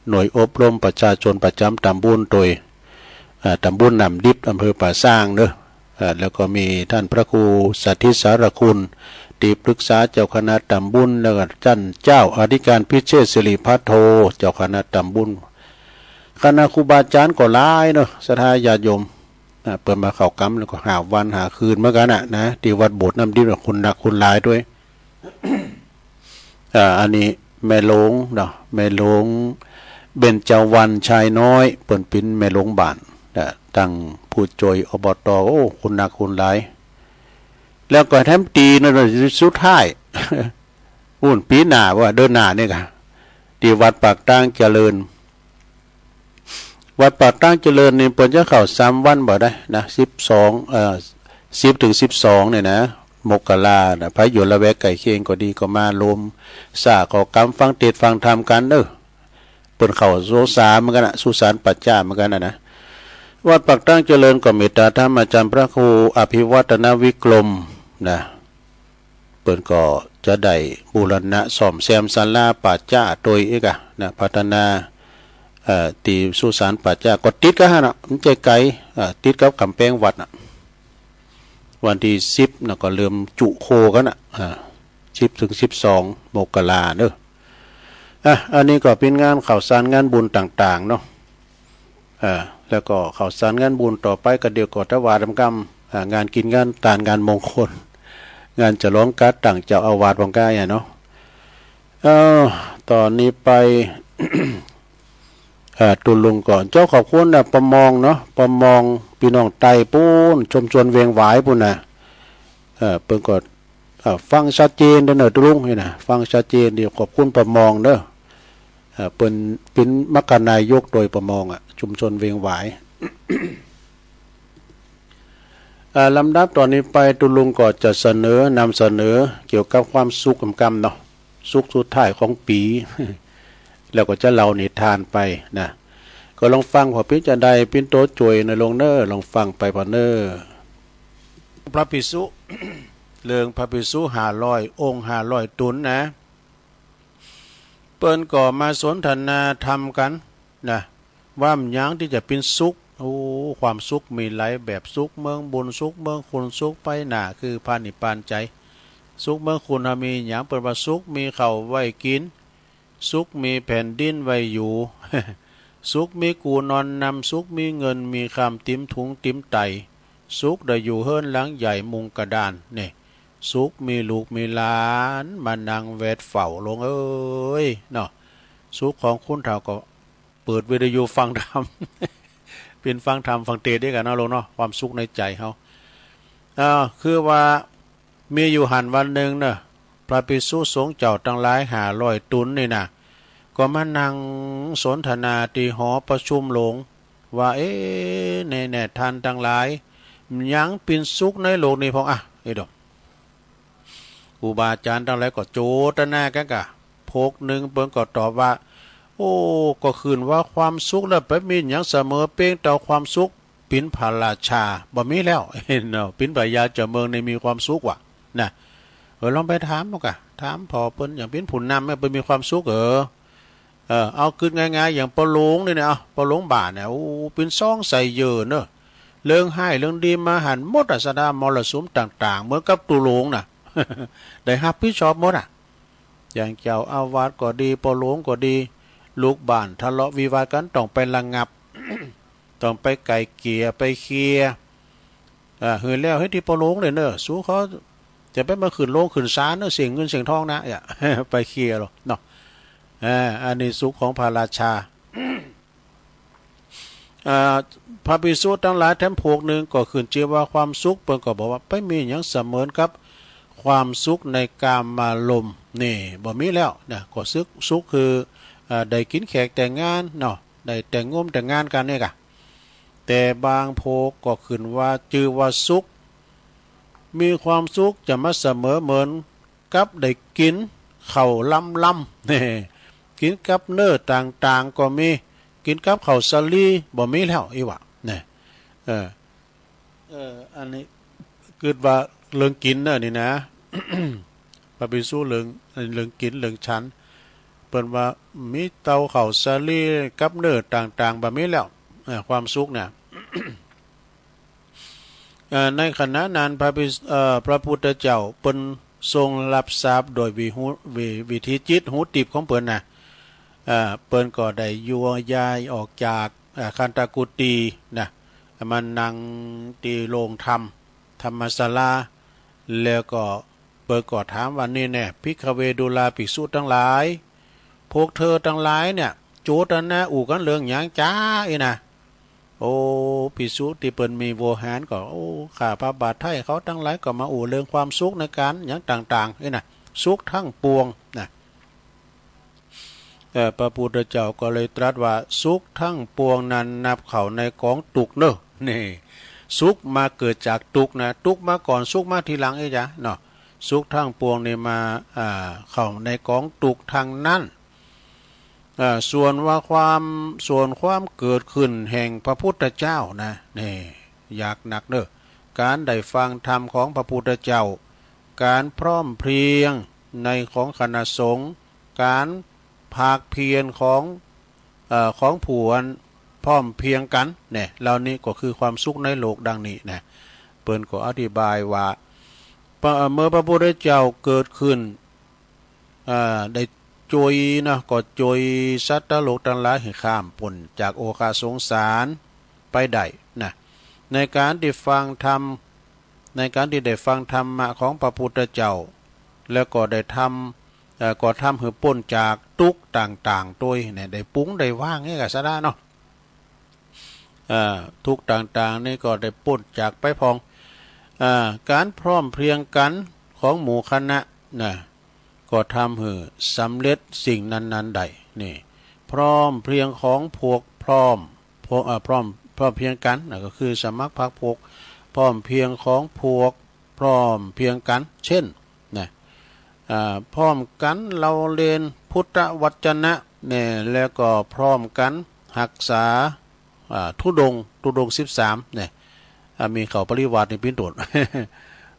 หน่วยอบรมประชาชนประจำตำบลโดยตำบลนำดิบอำเภอป่าสร้างเนอะแล้วก็มีท่านพระครูสัทธิสารคุณที่ปรึกษาเจ้าคณะตำบลแล้วก็ท่านเจ้าอธิการพิเชษสิริพัทโทเจ้าคณะตำบลคณะครูบาอาจารย์ก็หลายเนอะศรัทธาญาติโยมเปิดมาเข้ากรรมแล้วก็หาวันหาคืนเหมือนกันนะที่วัดโบสถ์น้ำดิบคุณหนักคุณหลายด้วย อันนี้แม่หลวงเนาะแม่หลวงเบญจวรรณชายน้อยเปิ่นปิ้นแม่หลวงบ้านตั้งผู้จอยอบตโอ้คุณหนักคุณหลายแล้วก็แถมตีนั่นสุดท้าย อุ่นปีหน้าว่าเดินหน้านี่ค่ะที่วัดปากตั้งเจริญวัดปากตั้งเจริญนี่เปิ่นจะเข้า3วันบ่ได้นะ10 ถึง 12เนี่ยนะมกรานะพระอยู่ละแวกไก่เคียงก็ดีก็มาลมสาขอกรรมฟังเทศน์ฟังธรรมกันเด้อเปิ่นเข้าโซสาเหมือนกันนะสุสานปัจจาเหมือนกันนะวัดปากตั้งเจริญก็เมตตาธรรมอาจารย์พระครูอภิวัฒนวิกรมนะเปิ่นก็จะได้บูรณะซ่อมแซมศาลาปัจจาโดยอีกนะพัฒนาตีสุสานปัจจาก็ติดกันนะมันใจไกลติดกับกำแพงวัดนะวันที่10นะก็เริ่มจุโคกันนะ10 ถึง 12มกราเนอะอันนี้ก็เป็นงานข่าวสารงานบุญต่างๆเนาะ แล้วก็ข่าวสารงานบุญต่อไปก็เดียวก็ถวายกรรมงานกินงานตานงานมงคลงานจะร้องการต่างเจ้าอาวาสวังกายเนาะตอนนี้ไป ตุลุงก่อนเจ้าขอบคุณนะประมองเนาะประมองพี่น้องไตปูนชมชวนเวียงหวายปูนนะเพิ่งกดฟังชัดเจนเด้อเนอะตุลุงนี่นะฟังชัดเจนเดี๋ยวขอบคุณประมองเด้อเป็นมัคคณายกโดยประมองชุมชนเวียงหวาย ลำดับตอนนี้ไปตุลุงก็จะนำเสนอเกี่ยวกับความสุขกรรมเนาะสุขสุดท้ายของปี แล้วก็จะเล่านิทานไปนะก็ลองฟังพอพิจารณาปิ้นโตจวยในลงเนอลองฟังไปพอเนอพระภิกษุ เรื่องพระภิกษุ500 องค์500 ตุนนะเปิ้นก็มาสนทนาธรรมกันนะว่ามันยังที่จะเป็นสุขความสุขมีหลายแบบสุขเมืองบุญสุขเมืองคุณสุขไปหน้าคือพานิพานใจสุขเมืองคุณมีอย่างเปิดว่าสุขมีข้าวไว้กินสุขมีแผ่นดินไว้อยู่ สุขมีกูนอนนำสุขมีเงินมีคำติ้มถุงติ้มไตสุขได้อยู่เฮิรนหลังใหญ่มุงกระดานนี่สุขมีลูกมีหลานมานั่งแวดเฝ้าลงเอ้ยเนาะสุขของคุณเท่าก็เปิดวิทยุฟังธรรม เป็นฟังธรรมฟังเทศน์ด้วยกันเนาะลงเนาะความสุขในใจเขาคือว่ามีอยู่หันวันหนึ่งเนาะพระภิกษุสงฆ์เจ้าทั้งหลาย500 ตุนนี่นะก็มานั่งสนทนาที่หอประชุมหลวงว่าแน่ท่านทั้งหลายยังเป็นสุขในโลกนี้พองดอกครูบาอาจารย์ทั้งหลายก็โจทนากันกะพกหนึ่งเปิ้นก็ตอบว่าก็คืนว่าความสุขแล้วไปมีอย่างเสมอเป้งต่อความสุขปิ่นพระราชาบ่มีแล้วเนาะปิ่นพระยาเจ้าเมืองในมีความสุขว่ะนะลองไปถามมั้งกะถามพอเปิ้นอย่างปิ่นผุนนำเปิ้นมีความสุขเอาขึ้นง่ายๆอย่างปอหลงนี่นะปอหลงบาทเนี่ยเป็นซ่องใส่เยอะเนอะเรื่องให้เรื่องดีมาหันหมดสดามรสุมต่างๆเหมือนกับตุหลงน่ะ ได้รับผิดชอบหมดอย่างเจ้าอาวาสก็ดีปอหลงก็ดีลูกบ้านทะเลาะวิวาทกันต้องไประงับ ต้องไปไก่เกลี่ยไปเคลียร์เฮือแล้วให้ที่ปอหลงเลยเนอะสู้เขาจะไปมาขึ้นโลงขึ้นศาลเนอะเสียงเงินเสียงทองนะไปเคลียร์หรอกเนาะอันนี้สุขของพระราชา พระภิกษุทั้งหลายแถมพวกหนึ่งก็ขึ้นชื่อว่าความสุขเพิ่นก็บอกว่าไม่มีอย่างเสมือนกับความสุขในกามารมณ์นี่บ่มีแล้วนะก็สุขคือได้กินแขกแต่งงานเนาะได้แต่งงมแต่งงานกันเนี่ยกะแต่บางโพกก็ขึ้นว่าชื่อว่าสุขมีความสุขจะมาเสมอเหมือนกับได้กินข้าวล้ำๆนี่กินกับเนื้อต่างๆก็มีกินกับข้าวสาลีบ่มีแล้วอีวะเนี่ยอันนี้เกิดว่าเรื่องกินเนอะนี่นะ พระภิกษุเรื่องกินเรื่องฉันเปิ้นว่ามีเตาข้าวสาลีกับเนื้อต่างๆบ่มีแล้วความสุขเนี่ย ในขณะนั้นพระพุทธเจ้าเปิ้นทรงรับทราบโดยวิธีจิตหูติบของเปิ้นน่ะเปิ้นก็ได้ยัวยายออกจากคันตกุฏีนะมันนั่งตีโรงธรรมศาลาแล้วก็เปิ้นก็ถามว่านี่แน่ภิกขเวดุลาภิกษุทั้งหลายพวกเธอทั้งหลายเนี่ยโจทย์นะอู่กันเรื่องหยังจ้านะภิกษุที่เปิ้นมีโวหารก็ข้าพระบาทไทยเขาทั้งหลายก็มาอู่เรื่องความสุขในการหยังต่างๆนะสุขทั้งปวงนะพระพุทธเจ้าก็เลยตรัสว่าสุขทั้งปวงนั้นนับเข้าในกองตุกเนอะนี่สุขมาเกิดจากตุกนะตุกมาก่อนสุขมาทีหลังจ้ะเนาะสุขทั้งปวงนี่มาเข้าในกองตุกทางนั้นส่วนความเกิดขึ้นแห่งพระพุทธเจ้านะนี่อยากหนักเนอะการได้ฟังธรรมของพระพุทธเจ้าการพร้อมเพรียงในของคณะสงฆ์การภาคเพียรของผู้พร้อมเพียงกันเนี่ยเหล่านี้ก็คือความสุขในโลกดังนี้นะเปิ้นก็อธิบายว่า เมื่อพระพุทธเจ้าเกิดขึ้นได้ จุยนะก็จุยสัตว์โลกทั้งหลายให้ข้ามพ้นจากโอคาสงสารไปได้นะในการที่ฟังธรรมในการที่ได้ฟังธรรมะของพระพุทธเจ้าแล้วก็ได้ทำก็ทำให้พ้นจากทุกข์ต่างๆโดยเนี่ยได้ปุ้งได้ว่างนี่ก็ซะได้เนาะทุกข์ต่างๆนี่ก็ได้พ้นจากไปพองการพร้อมเพรียงกันของหมู่คณะนะก็ทำให้สำเร็จสิ่งนั้นๆได้นี่พร้อมเพรียงของพวกพร้อมเพรียงกันนะก็คือสมัครพรรคพวกพร้อมเพรียงของพวกพร้อมเพรียงกันเช่นนะพร้อมกันเราเรียนพุทธวจนะเนี่ยแล้วก็พร้อมกันรักษาทุดง13เนี่ยมีเขาปริวาสในพินตุน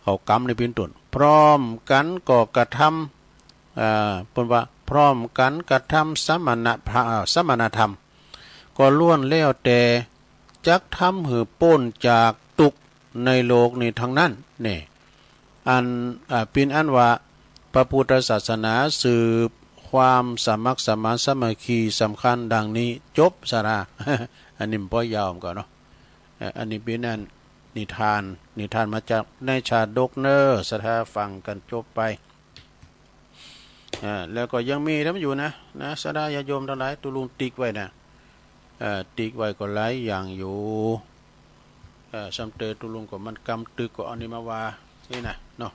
เขากรรมในพินตุนพร้อมกันก็กระทำเป็นว่าพร้อมกันกระทำสมณธรรมก็ล้วนแล้วแต่จักทำหือป้นจากตุกในโลกนี้ทั้งนั้นเนี่ยเป็นอันว่าพระพุทธศาสนาสืบความสมัครสมานสามัคคีสำคัญดังนี้จบสาระ อันนี้มันพอยาวก่อนเนาะอันนี้เป็นอันนิทานมาจากในชาดกเนอร์สถาฟังกันจบไปแล้วก็ยังมีทั้งอยู่นะสดาญาโยมทั้งหลายตุลุงติ๊กไว้นะติ๊กไว้ก็หลายอย่างอยู่ซัมเตตุลุงก็มันกำตึกก็อันนี้มาว่านี่นะเนาะ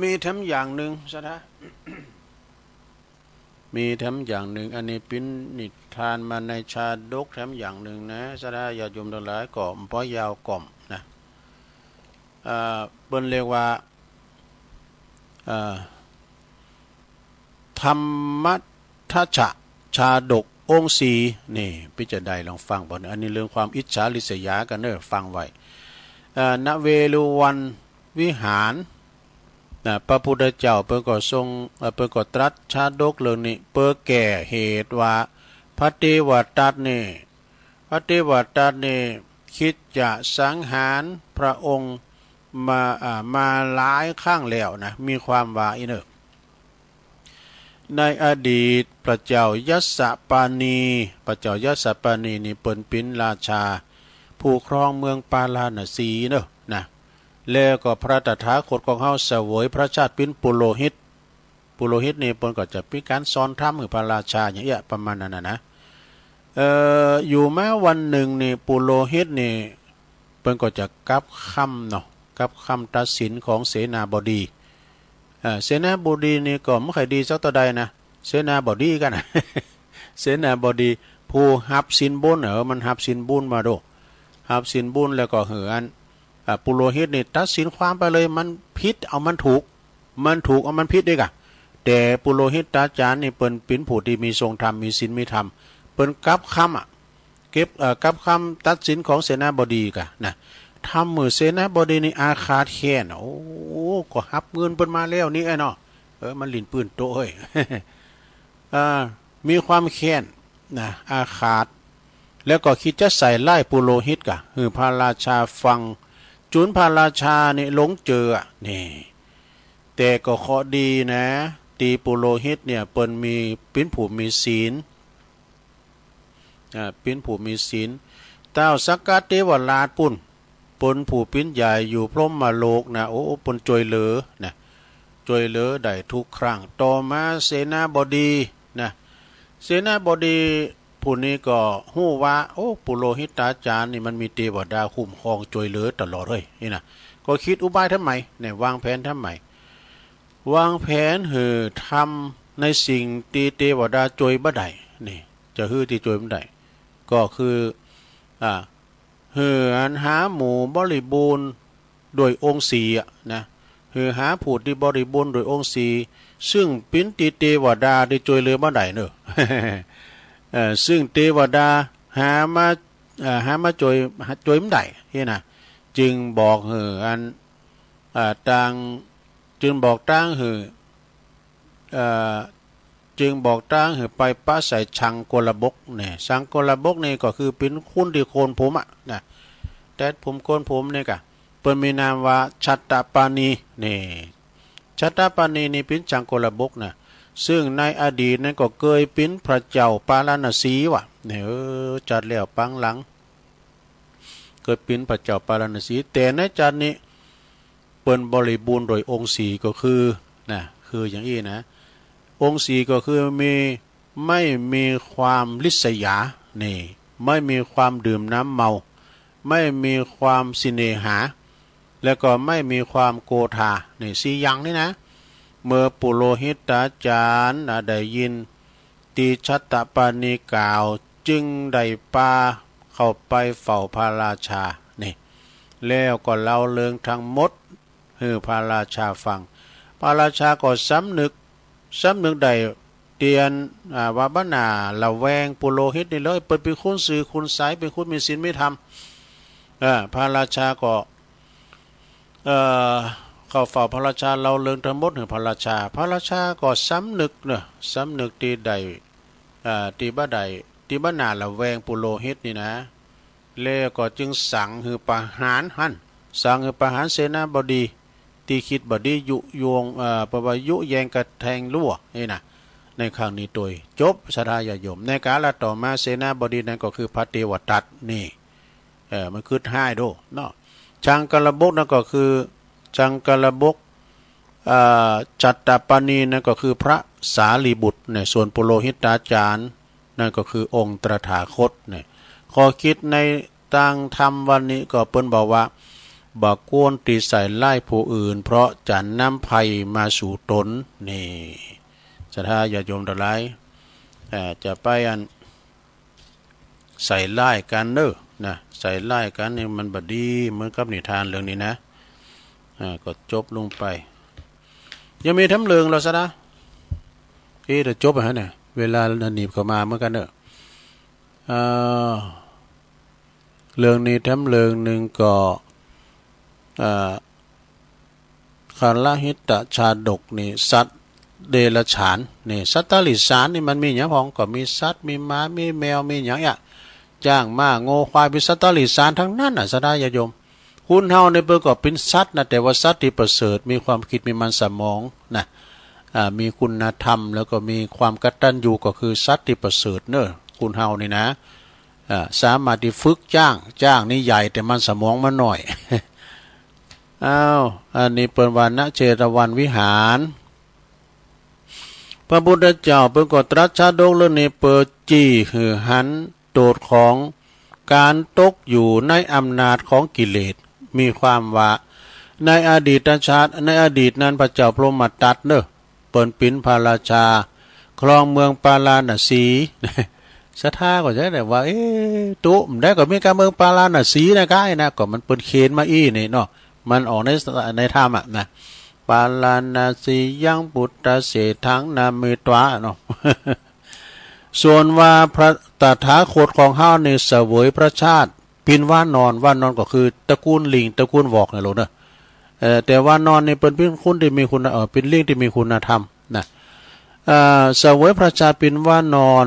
มีทั้งอย่างหนึ่งสดา มีแถมอย่างหนึ่งอันนี้เป็นนิทานมาในชาดกแถมอย่างหนึ่งนะสดาญาโยมทั้งหลายก็พอยาวก่อมนะเปิ้นเรียกว่าธรรมทัชชะชาดกองค์สีนี่พิจารณาลองฟังบ่อันนี้เรื่องความอิจฉาริษยากันเนอะฟังไว้ณเวลุวันวิหารพระพุทธเจ้าเปิ้นก็ทรงเปิ้นก็ตรัสชาดกเรื่องนี้เพื่อแก้เหตุว่าพระเทวทัตนี่คิดจะสังหารพระองค์มาหลายครั้งแล้วนะมีความว่าอีเนอะในอดีตพระเจ้ายัสสปานีนี่เปิ้นเป็นราชาผู้ครองเมืองปาลาณสีเนอะนะแล้วก็พระตถาคตของเฮาเสวยพระชาติเป็นปุโรหิตนี่เปิ้นก็จะมีการสอนธรรมให้พระราชาอย่างเงี้ยประมาณนั้นนะอยู่มาวันหนึ่งนี่ปุโรหิตนี่เปิ้นก็จะกลับคำเนาะกับคำตัดสินของเสนาบดีเสนาบดีนี่ก็ไม่ค่อยดีสักต่อใดนะเสนาบดีกัน เสนาบดีผู้รับสินบุญมันรับสินบุญมาดูรับสินบุญแล้วก็เหือนปุโรหิตนี่ตัดสินความไปเลยมันผิดเอามันถูกเอามันผิดด้วยกะแต่ปุโรหิตอาจารย์นี่เปิ้นเป็นผู้ที่มีทรงธรรมมีศีลมีธรรมเปิ้นกลับคำเก็บกลับคำตัดสินของเสนาบดีกะนะทำมือเสนาบดีนี่อาฆาตแค้นโอ้ก็หับเงินเปิ้นมาแล้วนี่ไอ้เนาะมันลิ้นปืนโตเฮ้ย มีความแค้นนะอาฆาตแล้วก็คิดจะใส่ไล่ปุโรหิตกะคือพระราชาฟังจุนพระราชานี่หลงเจอนี่แต่ก็เคราะห์ดีนะตีปุโรหิตเนี่ยเปิ้นมีเป็นผู้มีศีลเป็นผู้มีศีลเต้าสักกะเทวราชปุ่นปนผู้ปิ้นใหญ่อยู่พรหมโลกนะโอ้ปนจอยเหลือนะจอยเหลือได้ทุกครั้งต่อมาเสนาบดีนะเสนาบดีผู้นี้ก็ฮู้ว่าโอ้ปุโรหิตาจารย์นี่มันมีเทวดาคุ้มครองจอยเหลือตลอดเลยนี่นะก็คิดอุบายทำไมเนี่ยวางแผนทำไมวางแผนทำในสิ่งที่เทวดาจอยบ่ได้นี่จะที่จอยบ่ได้ก็คืออันหาหมู่บริบูรณ์โดยองค์สีนะหาผู้ที่บริบูรณ์โดยองค์สีซึ่งเป็นติเทวดาได้จอยเหลือบ่ได้เนอะ ซึ่งเทวดาหามาจอยไม่ได้ที่นะจึงบอกอันต่างจึงบอกต่างจึงบอกต่างไปป้าใส่ชังโกลบกเนี่ยชังโกลบกนี่ก็คือเป็นคุณที่โคนผมนะแต่ผมโคนผมนี่กะเปิ้นมีนามว่าชัตตปานีนี่ชัตตปานีนี่เป็นชังโกลบกนะ ซึ่งในอดีตนั้นก็เคยเป็นพระเจ้าปาราณสีว่ะเนี่ยจัดแล้วปังหลังเคยเป็นพระเจ้าปาราณสีแต่ในจัดนี้เปิ้นบริบูรณ์โดยองค์สีก็คือนะคืออย่างนี้นะองค์สีก็คือไม่มีความลิษยานี่ไม่มีความดื่มน้ำเมาไม่มีความสิเนหาแล้วก็ไม่มีความโกธานี่สี่อย่างนี่นะเมื่อปุโรหิตาจารย์ได้ยินตีชัตตปานิกล่าวจึงได้ปาเข้าไปเฝ้าพระราชานี่แล้วก็เล่าเรื่องทั้งหมดให้พระราชาฟังพระราชาก็สำนึกได้เตียนว่าบ้านาละแวงปุโรหิตนี่เลยเปิดเป็นคุณสื่อคุณสายเป็นคุณมีศีลไม่ทำพระราชาก็เข้าเฝ้าพระราชาเราเรื่องทั้งหมดถึงพระราชาก็สำนึกที่ใดที่บ้านาละแวงปุโรหิตนี่นะแล้วก็จึงสั่งคือประหารเสนาบดีที่คิดบดียุยงประวายุแยงกระแทงลั่วนี่นะในครั้งนี้โดยจบสทายาโยมในกาลต่อมาเสนาบดีนั้นก็คือพระเทวทัตนี่มันคือให้ดูเนาะชังกระบกนั่นก็คือชังกระบกจัตตปานีนั่นก็คือพระสารีบุตรเนี่ยส่วนปุโรหิตาจารย์นั่นก็คือองค์ตถาคตเนี่ยข้อคิดในต่างธรรมวันนี้ก็เปิ้นบอกว่าบักกวนตีใส่ไล่ผู้อื่นเพราะจะนำภัยมาสู่ตนนี่สทาญาโยมทั้งหลายจะไปใส่ไล่กันเด้อนะใส่ไล่กันนี่มันบดีเหมือนกับนิทานเรื่องนี้นะก็จบลงไปยังมีทำเรื่องเราซะนะเดี๋ยวจบไปฮะเนี่ยเวลาหนีบเข้ามาเหมือนกันเด้อเรื่องนี้ทำเรื่องหนึ่งก็คาลหิตชาดกนี่สัตว์เดรัจฉานนี่สัตว์ตลิสารนี่มันมีอย่างพ้องก็มีสัตว์มีม้ามีแมวมีอย่างจ้างม้าโง่ควายเป็นสัตว์ตลิสารทั้งนั้นสดายาโยมคุณเฮาในประกอบเป็นสัตว์นะแต่ว่าสัตว์ที่ประเสริฐมีความคิดมีมันสมองนะมีคุณธรรมแล้วก็มีความกตัญญูก็คือสัตว์ที่ประเสริฐเนอะคุณเฮานี่นะสามารถที่ฝึกจ้างนี่ใหญ่แต่มันสมองมันหน่อยอันนี้เปิดวันณเจตวันวิหารพระพุทธเจ้าเปิดกตรัสชาดกเรื่องนี้เปิดจี้หือหันโดดของการตกอยู่ในอำนาจของกิเลสมีความว่าในอดีตชาติในอดีตนั้นพระเจ้าพรหมทัตเนอะเปิดปิ่นพระราชาครองเมืองปาราณสีสถาก็จะได้ว่าตุมได้ก็มีการเมืองปาราณสีนะก้ายนะก็มันเปิดเขนมานี่เนาะมันออกในธรรมนะปาราณสียังปุตตะเสถังนามิตวะเนาะ ส่วนว่าพระตถาคตของเฮาในเสวยพระชาติปินว่านอนก็คือตระกูลลิงตระกูลวอกนี่โลเนอะแต่ว่านอนนี่เป็นคุณที่มีคุณเป็นลิงที่มีคุณธรรมนะเสวยพระชาติปินว่านอน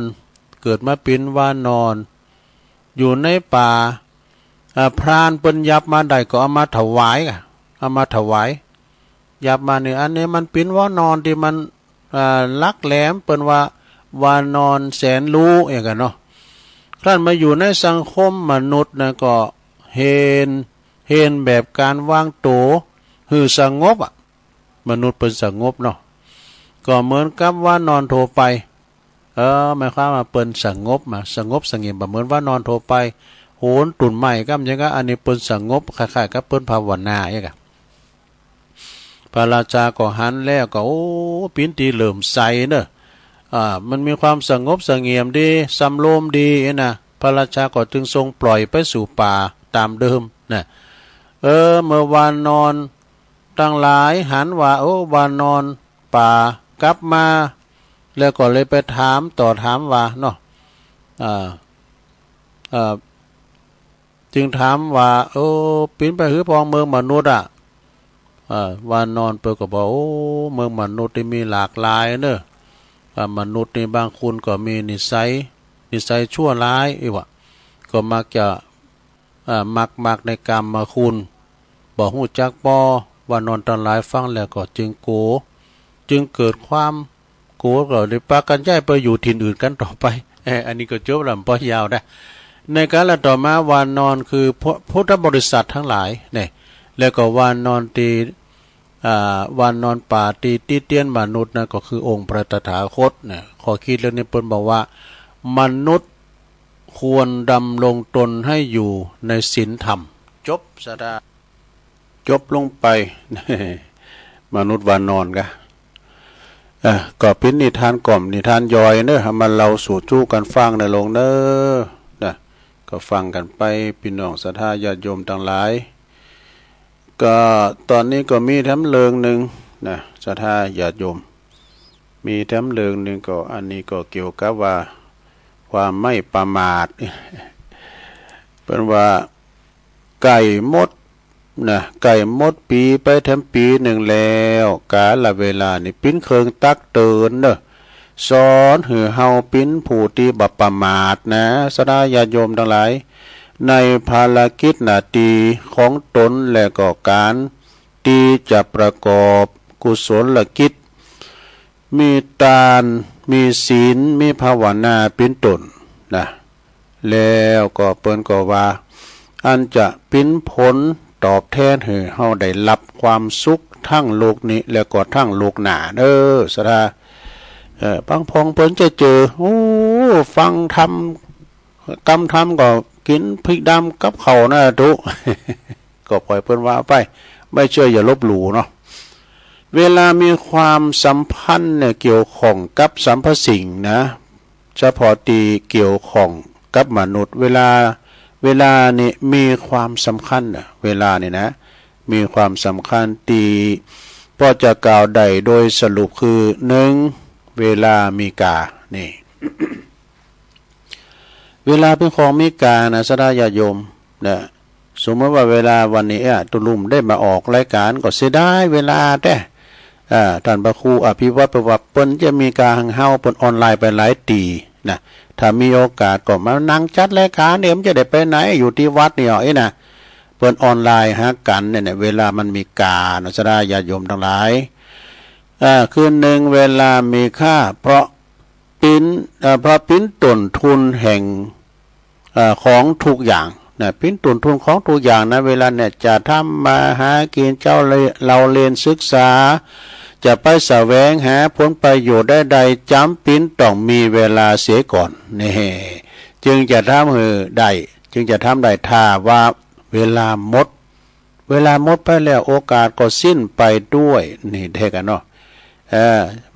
เกิดมาปินว่านอนอยู่ในป่าพรานเปิ้นยับมาได้ก็เอามาถวายยับมาเนี่ยอันนี้มันปินว่านอนที่มันลักแหลมเปิ้นว่าวานอนแสนรู้อย่างกันเนาะท่านมาอยู่ในสังคมมนุษย์นะก็เห็นแบบการวางโตหือสงบมนุษย์เป็นสงบเนาะก็เหมือนกับว่านอนโทไปหมายความว่าเปิ้นสงบสงเงียบเหมือนว่านอนโทไปโหนตุ่นใหม่ก็ยังก็อันนี้เปิ้นสงบคล้ายๆกับเปิ้นภาวนาอย่างกันพระราชาก็หันแล้วก็ปิ่นตีเหลื่อมใสเนอะมันมีความสงบสงเงียมดีสำโรมดีนะพระราชาก็จึงทรงปล่อยไปสู่ป่าตามเดิมนะเมื่อวานนอนตั้งหลายหันว่าวานนอนป่ากลับมาแล้วก็เลยไปถามว่าเนาะจึงถามว่าปิ่นไปหือพองเมืองมนุษย์วานนอนเปิดก็บอกเมืองมนุษย์ที่มีหลากหลายเนอะมนุษย์ในบางคนก็มีนิสัยชั่วร้ายก็มักจะมักในกรรมมาคุณบอกหูจักว่านอนตอนหลายฟังแล้วก็จึงเกิดความ กูก็ได้ปากันย้ายไปอยู่ถิ่นอื่นกันต่อไปอันนี้ก็จบลำปอยาวได้ในการละต่อมาวานนอนคือพุทธบริษัททั้งหลายเนี่ยแล้วก็วานนอนตีวานนอนป่าตีเตี้ยนมนุษย์นะก็คือองค์พระตถาคตเนี่ยขอคิดเรื่องนี้เปิ้นบอกว่ามนุษย์ควรดำรงตนให้อยู่ในศีลธรรมจบสดาจบลงไป มนุษย์วานนอนกะก็เป็นนิทานกล่อมนิทานย่อยเนอะมันเราสู่จู้กันฟังในลงเนอะนะก็ฟังกันไปพี่น้องศรัทธาญาติโยมทั้งหลายก็ตอนนี้ก็มีแถมเลิงหนึ่งนะศรัทธาญาติโยมมีแถมเลิงหนึ่งก็อันนี้ก็เกี่ยวกับว่าความไม่ประมาทเป็นว่าไก่มดนะไก่มดปีไปแถมปีหนึ่งแล้วกาลเวลานี่ปิ้นเคิงตักเตือนเนอะสอนหือเฮาปิ้นผู้ที่บัประมาทนะสดาญาติโยมทั้งหลายในภารกิจหน้าที่ของตนและก็การที่จะประกอบกุศลกิจมีทานมีศีลมีภาวนาเป็นต้นนะแล้วก็เปิ้นก็ว่าอันจะเป็นผลตอบแทนให้เฮาได้รับความสุขทั้งโลกนี้แล้วก็ทั้งโลกหน้าเด้อสดาปังพองเปิ้นจะเจอโอ้ฟังธรรมกำธรรมก็กินพริกดำกับข้าวนะทุ ก็ปล่อยเปิ้นว่าไปไม่เชื่ออย่าลบหลู่เนาะเวลามีความสัมพันธ์เนี่ยเกี่ยวข้องกับสรรพสิ่งนะเฉพาะตีเกี่ยวข้องกับมนุษย์เวลานี่มีความสำคัญนะเวลานี่นะมีความสำคัญตีพอจะกล่าวได้โดยสรุปคือ1เวลามีกานี่ เวลาเป็นของมีกานะสดาญาโยมนะสมมติว่าเวลาวันนี้ตุลุมได้มาออกรายการก็เสียดายเวลาแต่ท่านพระครูอภิวัตรประวัติเปิ้นจะมีการหังเฮาเปิ้นออนไลน์ไปหลายตีนะถ้ามีโอกาสก็มานั่งจัดรายการเดี๋ยวมันจะได้ไปไหนอยู่ที่วัดนี่อ๋อนะเปิ้นออนไลน์หากันเนี่ยเวลามันมีกานะสดาญาโยมทั้งหลายคือ1เวลามีค่าเพราะปิ้นต้นทุนแห่งของทุกอย่างนะปิ้นต้นทุนของทุกอย่างนะเวลาเนี่ยจะทำมาหากินเราเรียนศึกษาจะไปแสวงหาผลประโยชน์ใดจำปิ้นต้องมีเวลาเสียก่อนนี่จึงจะทำได้จึงจะทำได้ถ้าว่าเวลาหมดไปแล้วโอกาสก็สิ้นไปด้วยนี่เท่กันเนาะ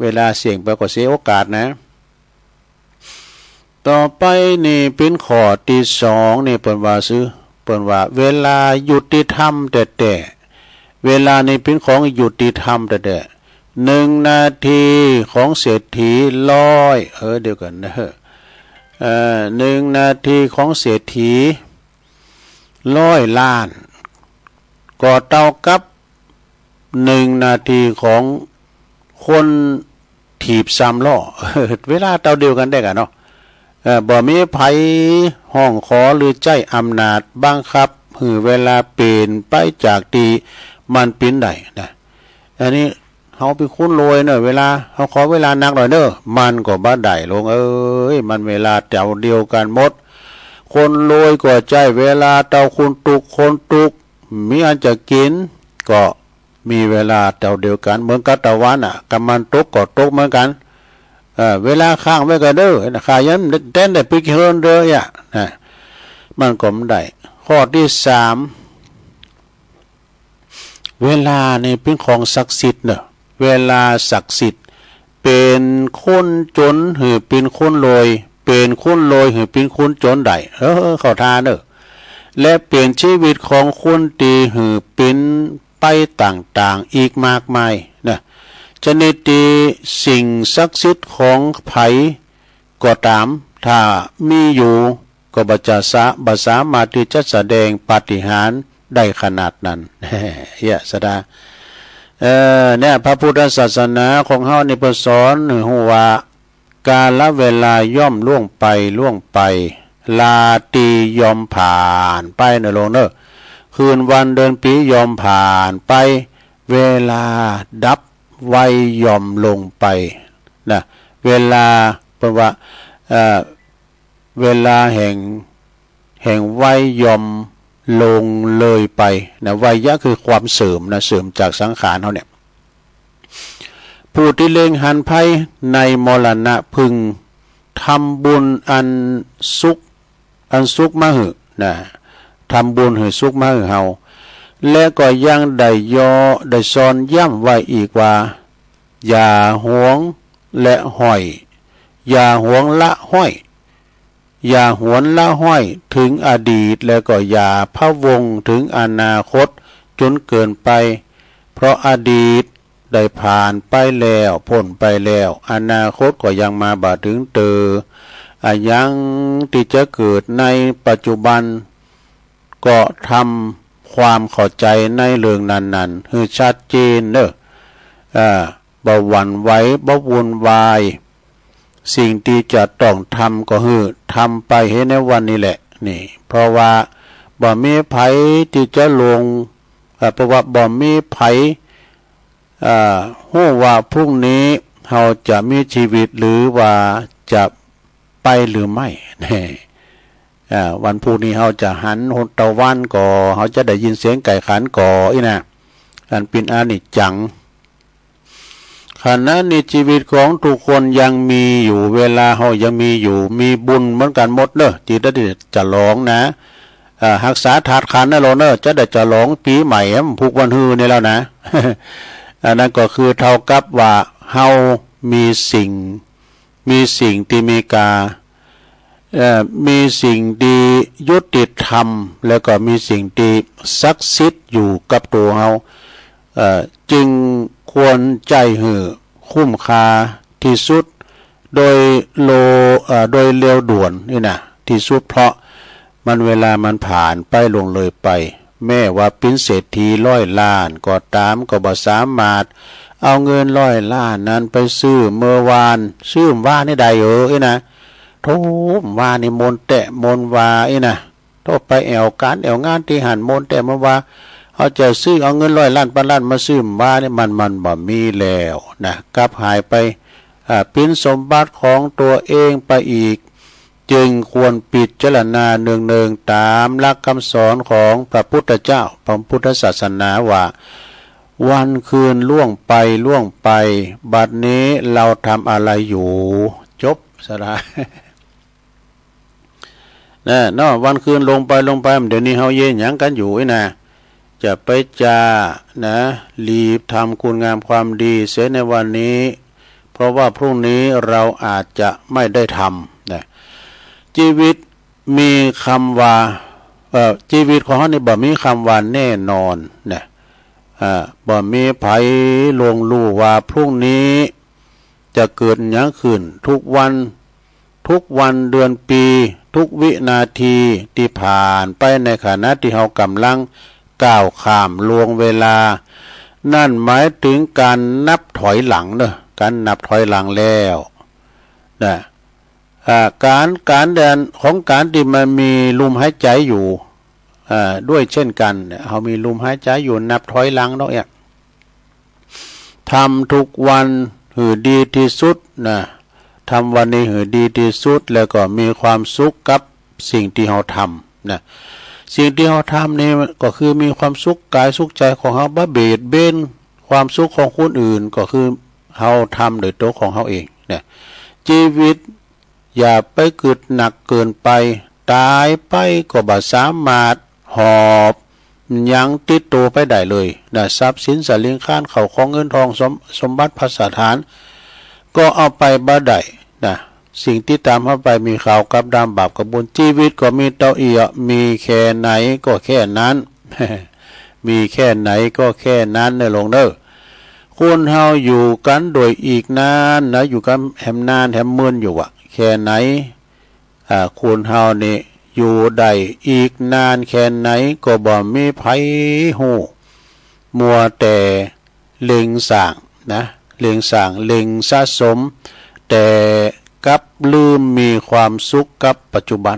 เวลาเสี่ยงไปก็เสียโอกาสนะต่อไปนี่เป็นข้อที่2นี่เปิ้นว่าเวลายุติธรรมแต่เวลานี่เป็นของยุติธรรมแต่1นาทีของเศรษฐี100เดียวกันนะ1นาทีของเศรษฐี100 ล้านก็เท่ากับ1นาทีของคนถีบ3ล้อเวลาเท่าเดียวกันได้กันเนาะบ่มีไผห้องขอหรือใจอำนาจบังคับหือเวลาเปลี่ยนไปจากที่มันเป็นได้นะอันนี้เฮาเป็นคนรวยเนอะเวลาเฮาขอเวลานักหน่อยเด้อมันก็บ่ได้ลงมันเวลาเท่าเดียวกันหมดคนรวยก็ใจเวลาเท่าคนตุกมีอันจะกินก็มีเวลาเท่าเดียวกันเหมือนกับตะวันกำมันตกก็ตกเหมือนกันเวลาข้างไว้ก็เด้อข้ายันเต้นได้ปิกเฮิรนเด้อนะมันก็ไม่ได้ข้อที่3เวลานี่เป็นของศักดิ์สิทธิ์เนอะเวลาศักดิ์สิทธิ์เป็นคนจนหรือเป็นคนรวยเป็นคนรวยหรือเป็นคนจนได้เข้าท่าเนอะและเปลี่ยนชีวิตของคนดีหรือเป็นไปต่างๆอีกมากมายนะชนิดที่สิ่งศักดิ์สิทธิ์ของไผก็ตามถ้ามีอยู่ก็บ่สามารถที่จะแสดงปาฏิหาริย์ได้ขนาดนั้นสดาเนี่ยพระพุทธศาสนาของเฮานี่เพิ่นสอนฮู้ว่ากาลเวลาย่อมล่วงไปลาตรีย่อมผ่านไปเนอะลงเนอะคืนวันเดือนปีย่อมผ่านไปเวลาดับไวย่อมลงไป นะเวลาเพราะว่าเวลาแห่งวัยย่อมลงเลยไปนะวัยยะคือความเสื่อมนะเสื่อมจากสังขารเขาเนี่ยผู้ที่เล็งหันภัยในมรณะพึงทำบุญอันสุขมาหือนะทำบุญให้สุขมาหือเฮาและก็ยังได้ได้สอนย้ำไว้อีกว่าอย่าหวงและห้อยอย่าหวงละห้อยอย่าหวนละห้อยถึงอดีตแล้วก็อย่าพะวงถึงอนาคตจนเกินไปเพราะอดีตได้ผ่านไปแล้วพ้นไปแล้วอนาคตก็ยังมาบ่ถึงยังที่จะเกิดในปัจจุบันก็ทำความเข้าใจในเรื่องนั้นๆให้ชัดเจนเด้อบ่หวั่นไหวบ่วุ่นวายสิ่งที่จะต้องทำก็คือทำไปให้ในวันนี้แหละนี่เพราะว่าบ่มีไผที่จะลงเพราะว่าบ่มีไผฮู้ว่าพรุ่งนี้เราจะมีชีวิตหรือว่าจะไปหรือไม่นี่วันพรุ่งนี้เราจะหันหนตะวันก่อเราจะได้ยินเสียงไก่ขันก่ออีนะอันเป็นอนิจจังขณะนี้ชีวิตของทุกคนยังมีอยู่เวลาเขายังมีอยู่มีบุญเหมือนกันหมดเนอะจิตได้จะร้องนะหักษาถาดขันนะโลเนอะจะได้จะร้องปีใหม่ผูกวันฮือนี่แล้วนะ อันนั้นก็คือเท่ากับว่าเฮามีสิ่งที่มีสิ่งดียุติธรรมแล้วก็มีสิ่งที่ศักดิ์สิทธิ์อยู่กับตัวเฮาจึงควรใจหือคุ้มค่าที่สุดโดยเร็วด่วนนี่นะที่สุดเพราะมันเวลามันผ่านไปลงเลยไปแม้ว่าเป็นเศรษฐี100 ล้านก็ตามก็บ่สามารถเอาเงิน100 ล้านนั้นไปซื้อเมื่อวานซื้อว่านี่ได้นะโธ่ว่านี่มนแตะมนว่านะโธ่ไปแอวการแอวงานที่หันมนแตะมาว่าเขาจะซื้อเอาเงิน100 ล้านพันล้านมาซื้อว่านี่มันบ่มีแล้วนะกลับหายไปเป็นสมบัติของตัวเองไปอีกจึงควรพิจารณาเนืองๆตามหลักคำสอนของพระพุทธเจ้าพระพุทธศาสนาว่าวันคืนล่วงไปบัดนี้เราทำอะไรอยู่จบสระนะเนาะวันคืนลงไปเดี๋ยวนี้เฮาเย็นหยังกันอยู่นะจะไปนะรีบทำคุณงามความดีเสียในวันนี้เพราะว่าพรุ่งนี้เราอาจจะไม่ได้ทำนะชีวิตมีคำว่าชีวิตของเขานี่บ่มีคำว่าแน่นอนนะบ่มีไผลวงรู้ว่าพรุ่งนี้จะเกิดหยังขึ้นทุกวันเดือนปีทุกวินาทีที่ผ่านไปในขณะที่เรากำลังก้าวข้ามล่วงเวลานั่นหมายถึงการนับถอยหลังเนอะการนับถอยหลังแล้วนะการเดินของการที่มันมีลมหายใจอยู่ด้วยเช่นกันเขามีลมหายใจอยู่นับถอยหลังเนาะเนี่ยทำทุกวันหือดีที่สุดนะทำวันนี้หือดีที่สุดแล้วก็มีความสุขกับสิ่งที่เราทำนะสิ่งที่เราทำนี่ก็คือมีความสุขกายสุขใจของเราบ่เบียดเบียนความสุขของคนอื่นก็คือเราทำโดยตัวของเราเองเนี่ยชีวิตอย่าไปกึดหนักเกินไปตายไปก็บ่สามารถหอบยังติดตัวไปได้เลยนะทรัพย์สินสลิงข้านเข้าของเงินทองสมบัติภัสถานก็เอาไปบ่ได้นะสิ่งที่ตามเข้าไปมีข่าวกับดำบาปกับบุญชีวิตก็มีเต้าเอียมีแค่ไหนก็แค่นั้น มีแค่ไหนก็แค่นั้นเนอะลงเด้อคนเฮาอยู่กันโดยอีกนานนะอยู่กันแหมนานแหมมื่นอยู่อะแค่ไหนคนเฮานี่อยู่ได้อีกนานแค่ไหนก็บ่มีไผฮู้มัวแต่เล็งสร้างนะเล็งสร้างเล็งสะสมแต่กับลืมมีความสุขกับปัจจุบัน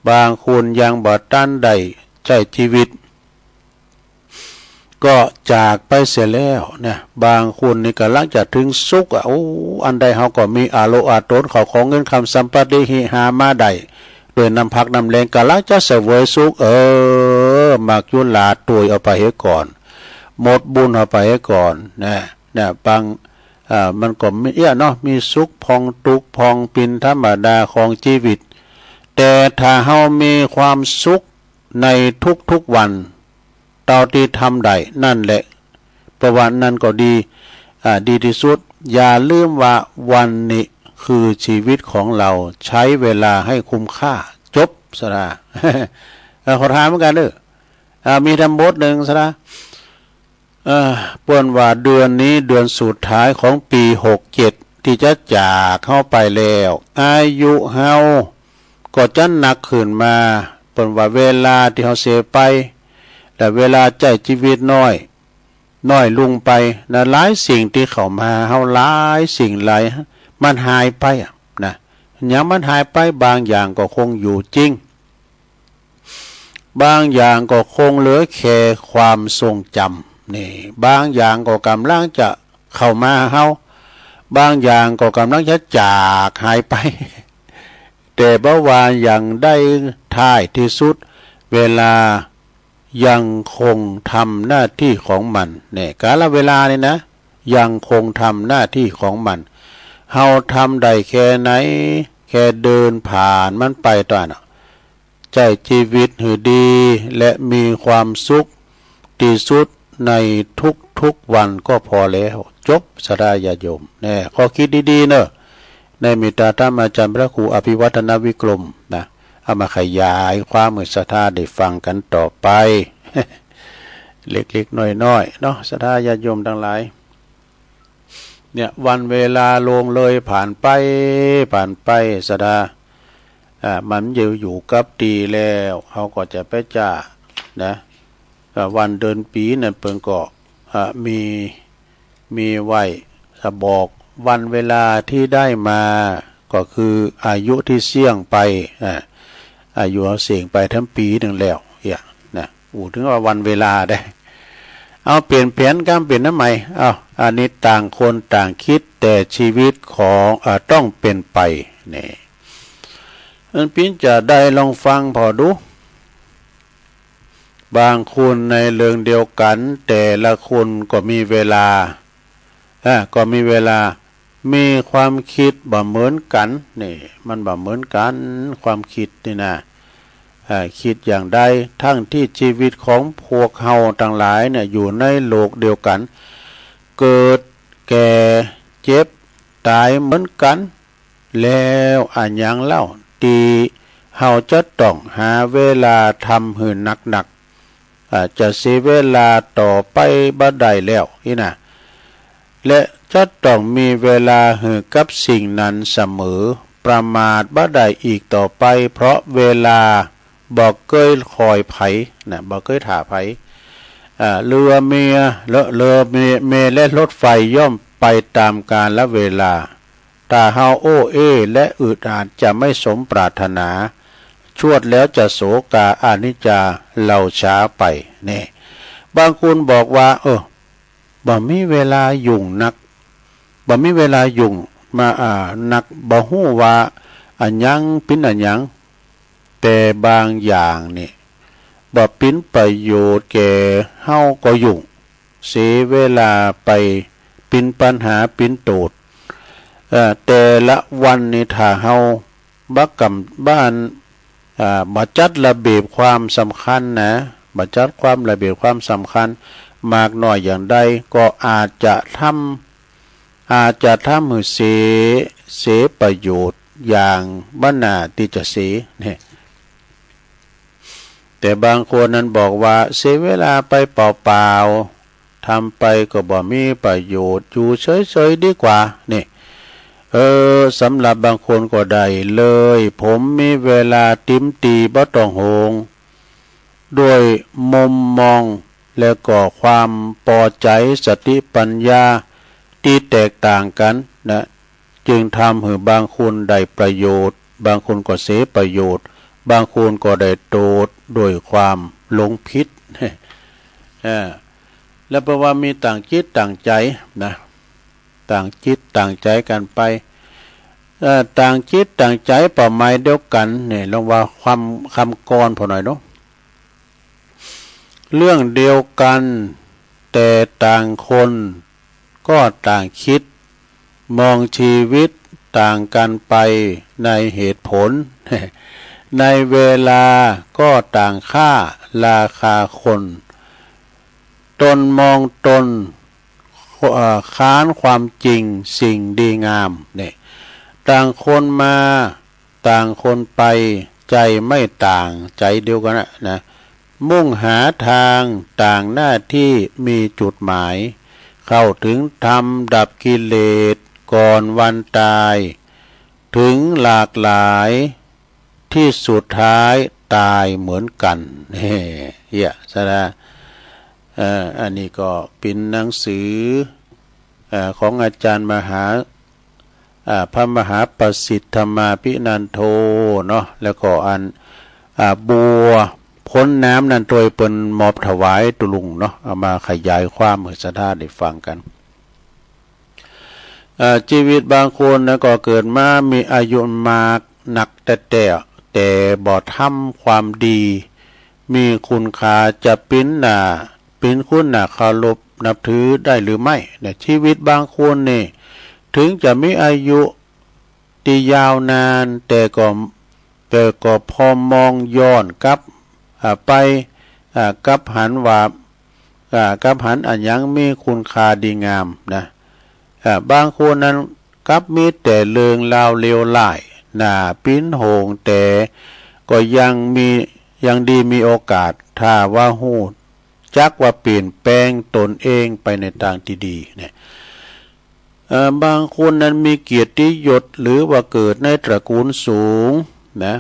บางคนยังบ่ทันได้ใช้ชีวิต ก็จากไปเสียแล้วเนี่ยบางคนนี่ก็หลังจากถึงสุขโอ้อันใดเฮาก็มีอาโลอาโตนเขาของเงินคำสัมปติหิหามาได้โดยน้ำพักน้ำแรงก็หลังจะเสวยสุขมักยุลาตุยเอาไปให้ก่อนหมดบุญเอาไปให้ก่อนเนี่ยบางมันก็มีเนาะมีสุขพองทุกข์พองปินธรรมดาของชีวิตแต่ถ้าเฮามีความสุขในทุกวันเท่าที่ทำได้นั่นแหละประวัตินั้นก็ดีดีที่สุดอย่าลืมว่าวันนี้คือชีวิตของเราใช้เวลาให้คุ้มค่าจบสระขอถามเหมือนกันมีธรรมบทหนึ่งสระเปิ้นว่าเดือนนี้เดือนสุดท้ายของปี67ที่จะจากเข้าไปแล้วอายุเฮาก็จะหนักขึ้นมาเปิ้นว่าเวลาที่เฮาเสียไปแต่เวลาใจชีวิตน้อยลงไปนะหลายสิ่งที่เข้ามาเฮาหลายสิ่งหลายมันหายไปนะอย่างมันหายไปบางอย่างก็คงอยู่จริงบางอย่างก็คงเหลือแค่ความทรงจำนี่บางอย่างก็กำลังจะเข้ามาเฮาบางอย่างก็กำลังจะจากหายไปแต่บ่ว่าอย่างได้ท้ายที่สุดเวลายังคงทำหน้าที่ของมันเนี่ยกาลเวลานี่นะยังคงทำหน้าที่ของมันเฮาทำได้แค่ไหนแค่เดินผ่านมันไปตอนใจชีวิตหือดีและมีความสุขที่สุดในทุกวันก็พอแล้วจบสดายาโยมเนี่ยขอคิดดีๆเนอะในมิตรธรรมอาจารย์พระครูอภิวัฒนวิกรมนะเอามาขยายความมือศรัทธาได้ฟังกันต่อไป เล็กๆน้อยๆเนาะศรัทธาญาติโยมทั้งหลายเนี่ยวันเวลาลงเลยผ่านไปศรัทธามันอยู่กับดีแล้วเขาก็จะไปจ้านะวันเดือนปีนั่นเพิ่นก็มีไว้บอกวันเวลาที่ได้มาก็คืออายุที่เสี่ยงไปอายุเอาเสี่ยงไปทั้งปีหนึ่งแล้วนะถึงว่าวันเวลาได้เอาเปลี่ยนแผนการเปลี่ยนน้ำใหม่อันนี้ต่างคนต่างคิดแต่ชีวิตของต้องเป็นไปนี่พี่จะได้ลองฟังพอดูบางคนในเรื่องเดียวกันแต่ละคนก็มีเวลามีความคิดบ่เหมือนกันนี่มันบ่เหมือนกันความคิดนี่นะคิดอย่างใดทั้งที่ชีวิตของพวกเฮาทั้งหลายเนี่ยอยู่ในโลกเดียวกันเกิดแก่เจ็บตายเหมือนกันแล้วอันยังเล่าตีเฮาจะต้องหาเวลาทำหื่นหนักจะเสียเวลาต่อไปบ่ได้แล้วนี่นะและจะต้องมีเวลาหื่นกับสิ่งนั้นเสมอประมาทบ่ได้อีกต่อไปเพราะเวลาบอกเคยคอยไผนะบอกเคยถ่าไผเรือเมียและรถไฟย่อมไปตามกาลและเวลาถ้าเฮาและอึดอัดจะไม่สมปรารถนาชวดแล้วจะโศกาอานิจจาเล่าช้าไปนี่บางคนบอกว่าบ่มีเวลายุ่งนักบ่มีเวลายุ่งมานักบ่ฮู้ว่าอันยังเป็นอันยังแต่บางอย่างนี่บ่เป็นประโยชน์แก่เฮาก็ยุ่งเสียเวลาไปเป็นปัญหาเป็นโตดแต่ละวันนี่ถ้าเฮาบักกำบ้านมาจัดระเบียบความสำคัญนะมาจัดความระเบียบความสำคัญมากน้อยอย่างใดก็อาจจะทำให้เสียประโยชน์อย่างบ้านนาที่จะเสียเนี่ยแต่บางคนนั้นบอกว่าเสียเวลาไปเปล่าๆทำไปก็บ่มีประโยชน์อยู่เฉยๆดีกว่านี่สำหรับบางคนก็ได้เลยผมมีเวลาติ้มตีบ่ต้องโหงด้วยมุมมองแล้วก็ความพอใจสติปัญญาที่แตกต่างกันนะจึงทำให้บางคนได้ประโยชน์บางคนก็เสียประโยชน์บางคนก็ได้โทษโดยความหลงผิด แล้วเพราะว่ามีต่างจิตต่างใจนะต่างจิตต่างใจกันไปต่างจิตต่างใจเป้าหมายเดียวกันเนี่ยลองว่าคำกรพอหน่อยเนาะเรื่องเดียวกันแต่ต่างคนก็ต่างคิดมองชีวิตต่างกันไปในเหตุผล ในเวลาก็ต่างค่าราคาคนตนมองตนค้านความจริงสิ่งดีงามเนี่ยต่างคนมาต่างคนไปใจไม่ต่างใจเดียวกันนะมุ่งหาทางต่างหน้าที่มีจุดหมายเข้าถึงธรรมดับกิเลสก่อนวันตายถึงหลากหลายที่สุดท้ายตายเหมือนกันเฮ้ยซะนะอันนี้ก็เป็นหนังสือของอาจารย์มหาพระมหาประสิทธมาภินันโทเนาะแล้วก็อันบัวพ้นน้ำนั่นโดยเป็นมอบถวายตุลุงเนาะเอามาขยายความให้สัทธาได้ฟังกันชีวิตบางคนนะก็เกิดมามีอายุมากหนักแต่บ่ทำความดีมีคุณค่าจะเป็นคุณเคารพนับถือได้หรือไม่เนี่ยชีวิตบางคนนี่ถึงจะมีอายุที่ยาวนานแต่ก็พอมองย้อนกลับไปกับหันว่ากับหันอันยังมีคุณค่าดีงามนะบางคนนั้นกับมีแต่เรื่องราวเลวร้ายหน้าปิ้นโหงแต่ก็ยังดีมีโอกาสถ้าว่าฮู้จักว่าเปลี่ยนแปลงตนเองไปในทางที่ดีเนี่ยบางคนนั้นมีเกียรติยศหรือว่าเกิดในตระกูลสูงนะ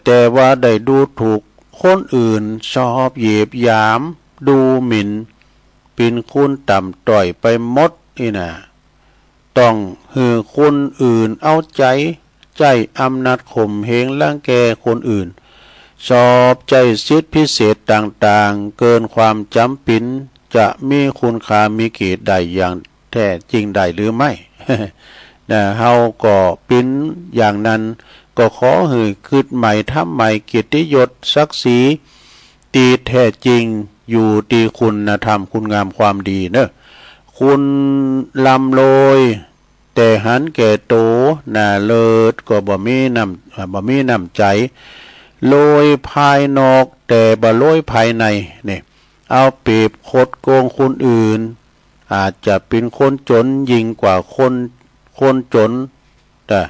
แต่ว่าได้ดูถูกคนอื่นชอบเหยียบหยามดูหมิ่นเป็นคุณต่ำต้อยไปหมดนี่นะต้องหือคนอื่นเอาใจอำนาจข่มเหงรังแกคนอื่นชอบใจสิทธิพิเศษต่างๆเกินความจำเป็นจะมีคุณค่ามีเกียรติใดอย่างแท้จริงได้หรือไม่ นะเฮาก็เป็นอย่างนั้นก็ขอให้คิดใหม่ทำใหม่เกียรติยศศักดิ์ศรีตีแท้จริงอยู่ที่คุณธรรมคุณงามความดีเนอะคุณลำโลยแต่หันแก่โตน่าเลิศก็บ่มีน้ำใจโลยภายนอกแต่บ่โลยภายในเนี่ยเอาเปรียบคดโกงคนอื่นอาจจะเป็นคนจนยิ่งกว่าคนจนแต่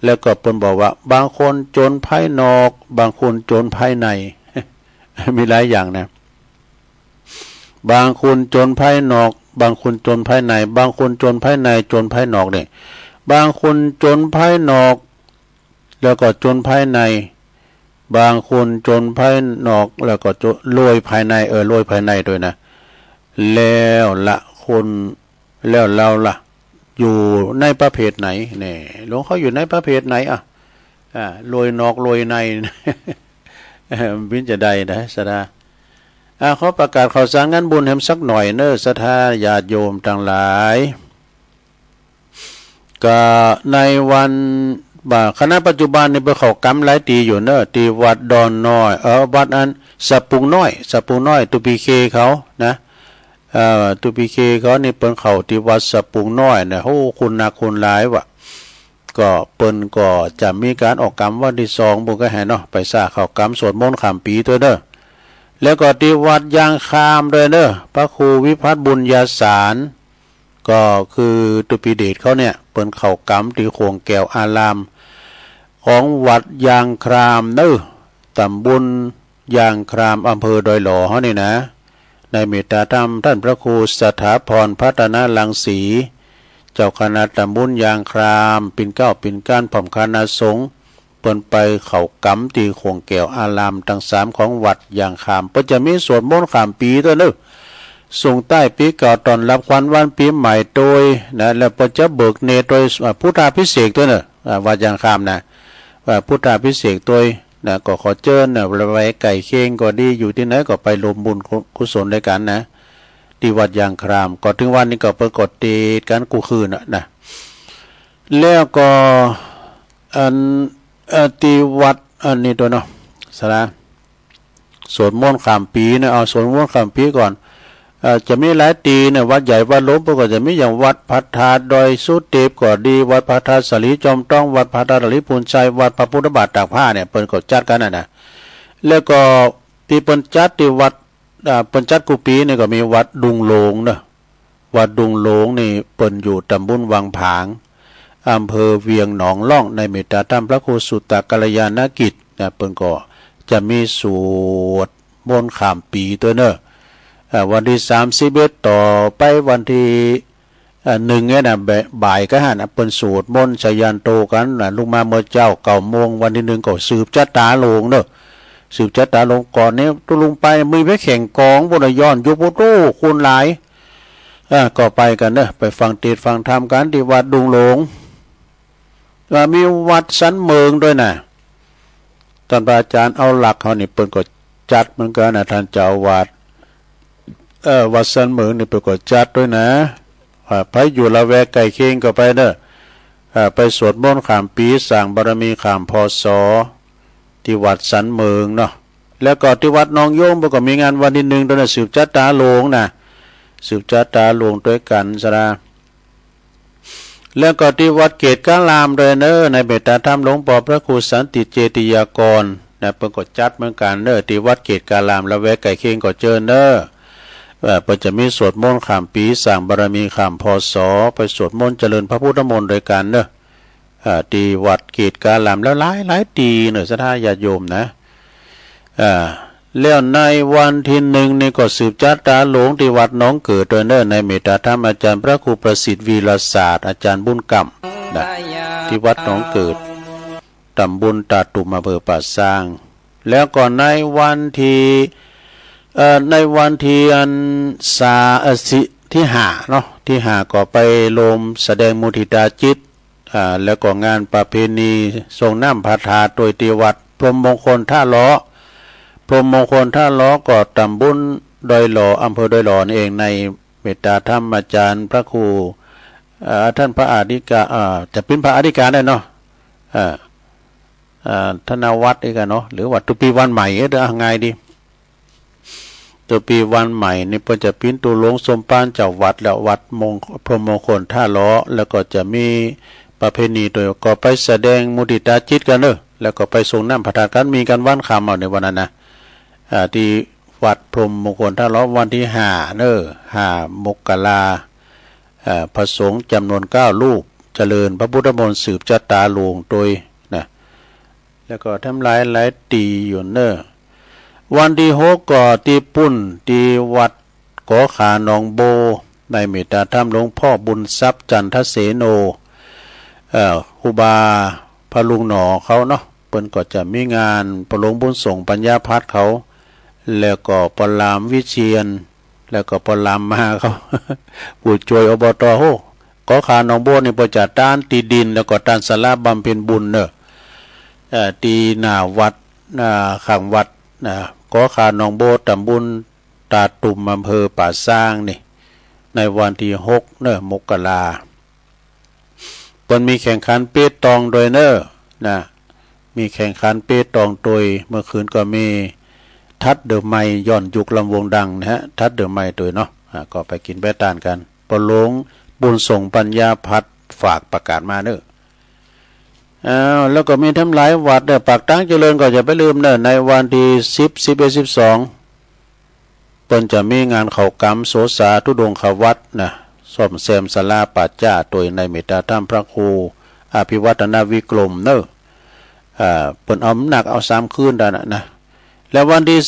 แล้วก็เพิ่นบอกว่าบางคนจนภายนอกบางคนจนภายใน มีหลายอย่างนะบางคนจนภายนอกบางคนจนภายในบางคนจนภายในจนภายนอกเนี่ยบางคนจนภายนอกแล้วก็จนภายในบางคนจนภายนอกแล้วก็รวยภายในรวยภายในด้วยนะแล้วละคนแล้วเราล่ะอยู่ในประเภทไหนเนี่ยหลวงเขาอยู่ในประเภทไหนรวยนอกรวยใน วินจะได้นะสดาเขาประกาศข่าวสารงานบุญแหมสักหน่อยเนอะศรัทธาญาติโยมทั้งหลายก็ในวันคณะปัจจุบันนี่ไปเข้ากรรมหลายตีอยู่เนอะตีวัดดอนน้อยวัดอันสะปุงน้อยตุปีเคเขานะตุปีเคเขานี่เปิ้นเข้าที่วัดสะปุงน้อยนะโหคุณนักคุณหลายวะก็เปิ้นก็จะมีการออกกรรมวันที่2บุญก็ให้เนาะไปสร้างเข้ากรรมสวดมนต์ข้ามปีตัวเด้อแล้วก็ที่วัดยางคามด้วยเนอะพระครูวิพัฒน์บุญญาสารก็คือตุปีเดชเขาเนี่ยเปิ้นเข้ากรรมที่โคงแก้วอารามของวัดยางครามเนอะตำบลยางครามอำเภอดอยหล่อเขานี่นะในเมตตาธรรมท่านพระครูสถาพรพัฒนาลังสีเจ้าคณะตำบลยางครามปิ่นเก้าปิ่นก้านผ่อมคณะสงฆ์เปิ้นไปเข้ากรรมที่โคงแก้วอารามทั้ง3ของวัดยางครามเปิ้นจะมีสวดมนต์ข้ามปีตัวเนอะส่งใต้ปีเก่าตอนรับควันวันปีใหม่โดยนะแล้วเปิ้นจะเบิกเนตรโดยพุทธาภิเษกตัวเนอะวัดยางครามนะพุทธาภิเษกตัวนะก็ขอเชิญนะไว้ไก่เค้งก็ดีอยู่ที่ไหนก็ไปรวมบุญกุศลด้วยกันนะ ที่วัดยางครามก็ถึงวันนี้ก็เปิดกฎตีกันกูคืนนะแล้วก็ตีวัดอันนี้ตัวเนาะสระสวดมนต์ข้ามปีนะเอาสวดมนต์ข้ามปีก่อนจะมีหลายตีเนี่ยวัดใหญ่วัดหลวงก็จะมีอย่างวัดพัทธาดอยสุเทพก็ดีวัดพัทธาสลีจอมต้องวัดพัทธาสลีพูนชัยวัดพระพุทธบาทตากผ้าเนี่ยเปิ้นก็จัดกันนะแล้วก็ที่เปิ้นจัดที่วัดเปิ้นจัดกูปีเนี่ยก็มีวัดดุงโลงนะวัดดุงโลงนี่เปิ้นอยู่ตำบลวังผางอำเภอเวียงหนองล่องในเมตตาธรรมพระครูสุตตกัลยาณกิจนะเปิ้นก็จะมีสวดมนต์ข้ามปีตัวเนอะวันที่31ต่อไปวันที่1เนี่ยนะบ่ายก็หันเปิ้นสวดมนต์ชยันโตกันนะลุงมาเมื่อเจ้า9 โมงวันที่1ก็สืบจัตตาโลงเนอะสืบจัตตาโลงก่อนนี้ตุลุงไปมีไปแข่งกองบนย้อนยุบโตคุณหลายก็ไปกันเนอะไปฟังเทศน์ฟังธรรมกันที่วัดดุงโลงมีวัดสันเมืองด้วยนะท่านอาจารย์เอาหลักเขานี่เปิ้นก็จัดเหมือนกันนะท่านเจ้าวาดวัดสันเมืองนี่เปิ้นก็จัดด้วยนะไปอยู่ละแวกไก่เคียงก็ไปเด้อไปสวดมนต์ข้ามปีสร้างบารมีข้ามพศที่วัดสันเมืองเนาะแล้วก็ที่วัดหนองโยมก็มีงานวันที่1ด้วยนะสืบจัตตาโลงนะสืบจัตตาโลงด้วยกันซะนะแล้วก็ที่วัดเกตกาลามด้วยเนอในเมตตาธรรมหลวงพ่อพระครูสันติเจติยากรนะเพิ่นก็จัดเหมือนกันเนอที่วัดเกตกาลามละแวกไก่เคียงก็เจอเนอเพิ่นจะมีสวดมนต์ข้ามปีสร้างบารมีข้ามพศไปสวดมนต์เจริญพระพุทธมนต์ด้วยกันเนอที่วัดเกตกาลามแล้วหลายตีเนอศรัทธาญาติโยมนะแล้วในวันที่1นี่ก็สืบจัตตาหลวงที่วัดหนองเกิดด้วยเนอในเมตตาธรรมอาจารย์พระครูประสิทธิ์วีรศาสตร์อาจารย์บุญกรรมนะที่วัดหนองเกิดตำบลตาตุมอำเภอป่าซางแล้วก็ในวันที่อันสิที่5เนาะที่5ก็ไปลมแสดงมุทิตาจิตแล้วก็งานประเพณีทรงน้ำพระธาตุโดยที่วัดพรหมมงคลท่าล้อพรหมมงคลท่าล้อก็ตำบลดอยหล่ออำเภอดอยหล่อนี่เองในเมตตาธรรมอาจารย์พระครูท่านพระอธิการจะเป็นพระอธิการได้เนาะธนวัฒน์นี่กันเนาะหรือว่าตุปีวันใหม่เด้อไงดีตุปีวันใหม่นี่เพิ่นจะปิ้นตุหลวงสมปานเจ้าวัดแล้ววัดพรหมมงคลท่าล้อแล้วก็จะมีประเพณีโดยก็ไปแสดงมุทิตาจิตกันเด้อแล้วก็ไปส่งน้ำพระธาตุกันมีกันวันค่ำเอาในวันนั้นนะที่วัดพรหมมงคลท่าล้อวันที่5เด้อ5 มกราพระสงฆ์จำนวน9 รูปเจริญพระพุทธมนต์สืบจัตตาโลงโดยนะแล้วก็ทำหลายตีอยู่เนอวันที่6ก็ที่ปุ่นที่วัดกอขาหนองโบในเมตตาธรรมหลวงพ่อบุญทรัพย์จันทเสโนครูบาพระลุงหนอเขาเนาะเปิ้นก็จะมีงานประหลวงบุญส่งปัญญาพัฒน์เขาแล้วก็ปลามวิเชียนแล้วก็ปลามมาเขาผู้ช่วยอบต.โหกอขาหนองโบนี่ประจัดด้านตีดินแล้วก็ด้านศาลาบำเพ็ญบุญเนอะตีหน้าวัดข้างวัดกอขาหนองโบตำบลตาตุ่มอำเภอป่าซางนี่ในวันที่6เนอะมกราเปิ้นมีแข่งขันเปตองโดยเนอนะมีแข่งขันเปตองโดยเมื่อคืนก็มีทัดเดอไมย้อนยุคลำวงดังนะฮะทัดเดอไมโดยเนาะก็ไปกินแบตานกันปหลวงบุญส่งปัญญาพัฒน์ฝากประกาศมาเนอะแล้วก็มีทั้งหลายวัดเด้อปากตั้งเจริญก็จะไปลืมเนอะในวันที่10 11 12เปิ้นจะมีงานเข้ากรรมโสสาธุดงควัดนะซ่อมแซมศาลาปัจจ้าโดยในเมตตาธรรมพระครูอภิวัฒนวิกรมเนอะเปิ้นเอาหนักเอา3 คืนได้นะแล้ววันที่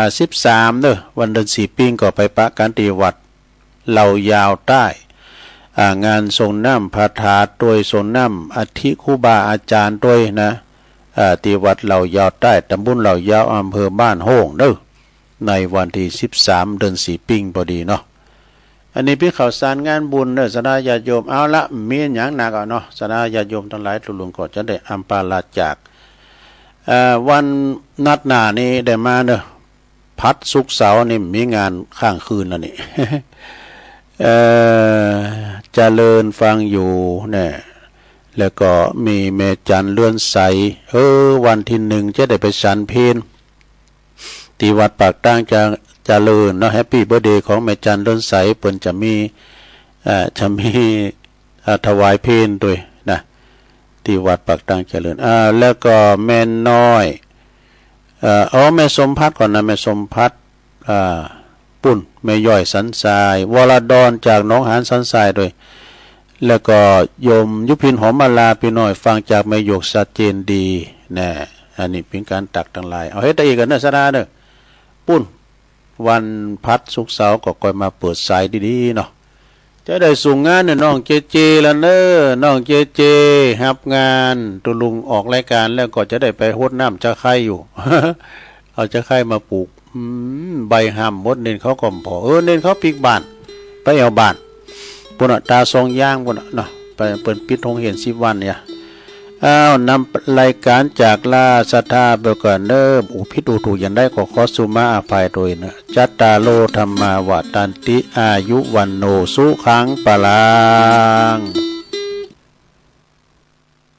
13เนอะวันเดือน4ปีก็ไปปะกันที่วัดเหล่ายาวใต้งานทรงน้ำพระธาตุโดยทรงน้ำอธิครูบาอาจารย์โดยนะที่วัดเหล่ายาวใต้ตำบลเหล่ายาวอำเภอบ้านโฮ่งเนอะในวันที่13 เดือน4ปีพอดีเนาะอันนี้พี่ข่าวสารงานบุญเนอะศรัทธาญาติโยมเอาละมีหยังหนักเอาเนาะศรัทธาญาติโยมทั้งหลายทุกหลวงก็จะได้อัมปาลาจากวันนัดหน้านี้ได้มาเนอะ พัดศุกร์เสาร์นี่มีงานข้างคืนแล้วนี่ เจริญฟังอยู่เนี่ยแล้วก็มีแม่จันเลื่อนใสวันที่หนึ่งจะได้ไปฉันเพลที่วัดปากตั้งจะเจริญเนาะแฮปปี้เบิร์ธเดย์ของแม่จันเลื่อนใสเปิ้นจะมีถวายเพลด้วยนะที่วัดปากตั้งเจริญแล้วก็แม่น้อยแม่สมพัดก่อนนะแม่สมพัดปุ่นแม่ย่อยสันทรายวรดอนจากหนองหานสันทรายด้วยแล้วก็โยมยุพินหอมมาลาพี่น้อยฟังจากแม่หยกชัดเจนดีแน่อันนี้เป็นการตักทั้งหลายเอาให้ได้อีกกันเนอะสนาเนอะปุ่นวันพัดศุกร์เสาร์ก็ค่อยมาเปิดสายดีๆเนาะจะได้ส่งงานเนี่ยน้องเจเจแล้วเนอะน้องเจเจรับงานตุลุงออกรายการแล้วก็จะได้ไปรดน้ำจะไข่อยู่ เอาจะไข่มาปลูกใบห้ามมดเน้นเขาก็พอเน้นเขาปีกบ้านไปเอาบ้านปุ่นตาทรงย่างปุ่นเนาะไปเปิดปิดทงเห็น10 วันเนี่ยนำรายการจากลาสถาเบกเนอร์อุพิษอุถูยันได้ขอสุมาอภัยโดยนะจัตตาโลธรรมาวตันติอายุวันโนสุขังปะลัง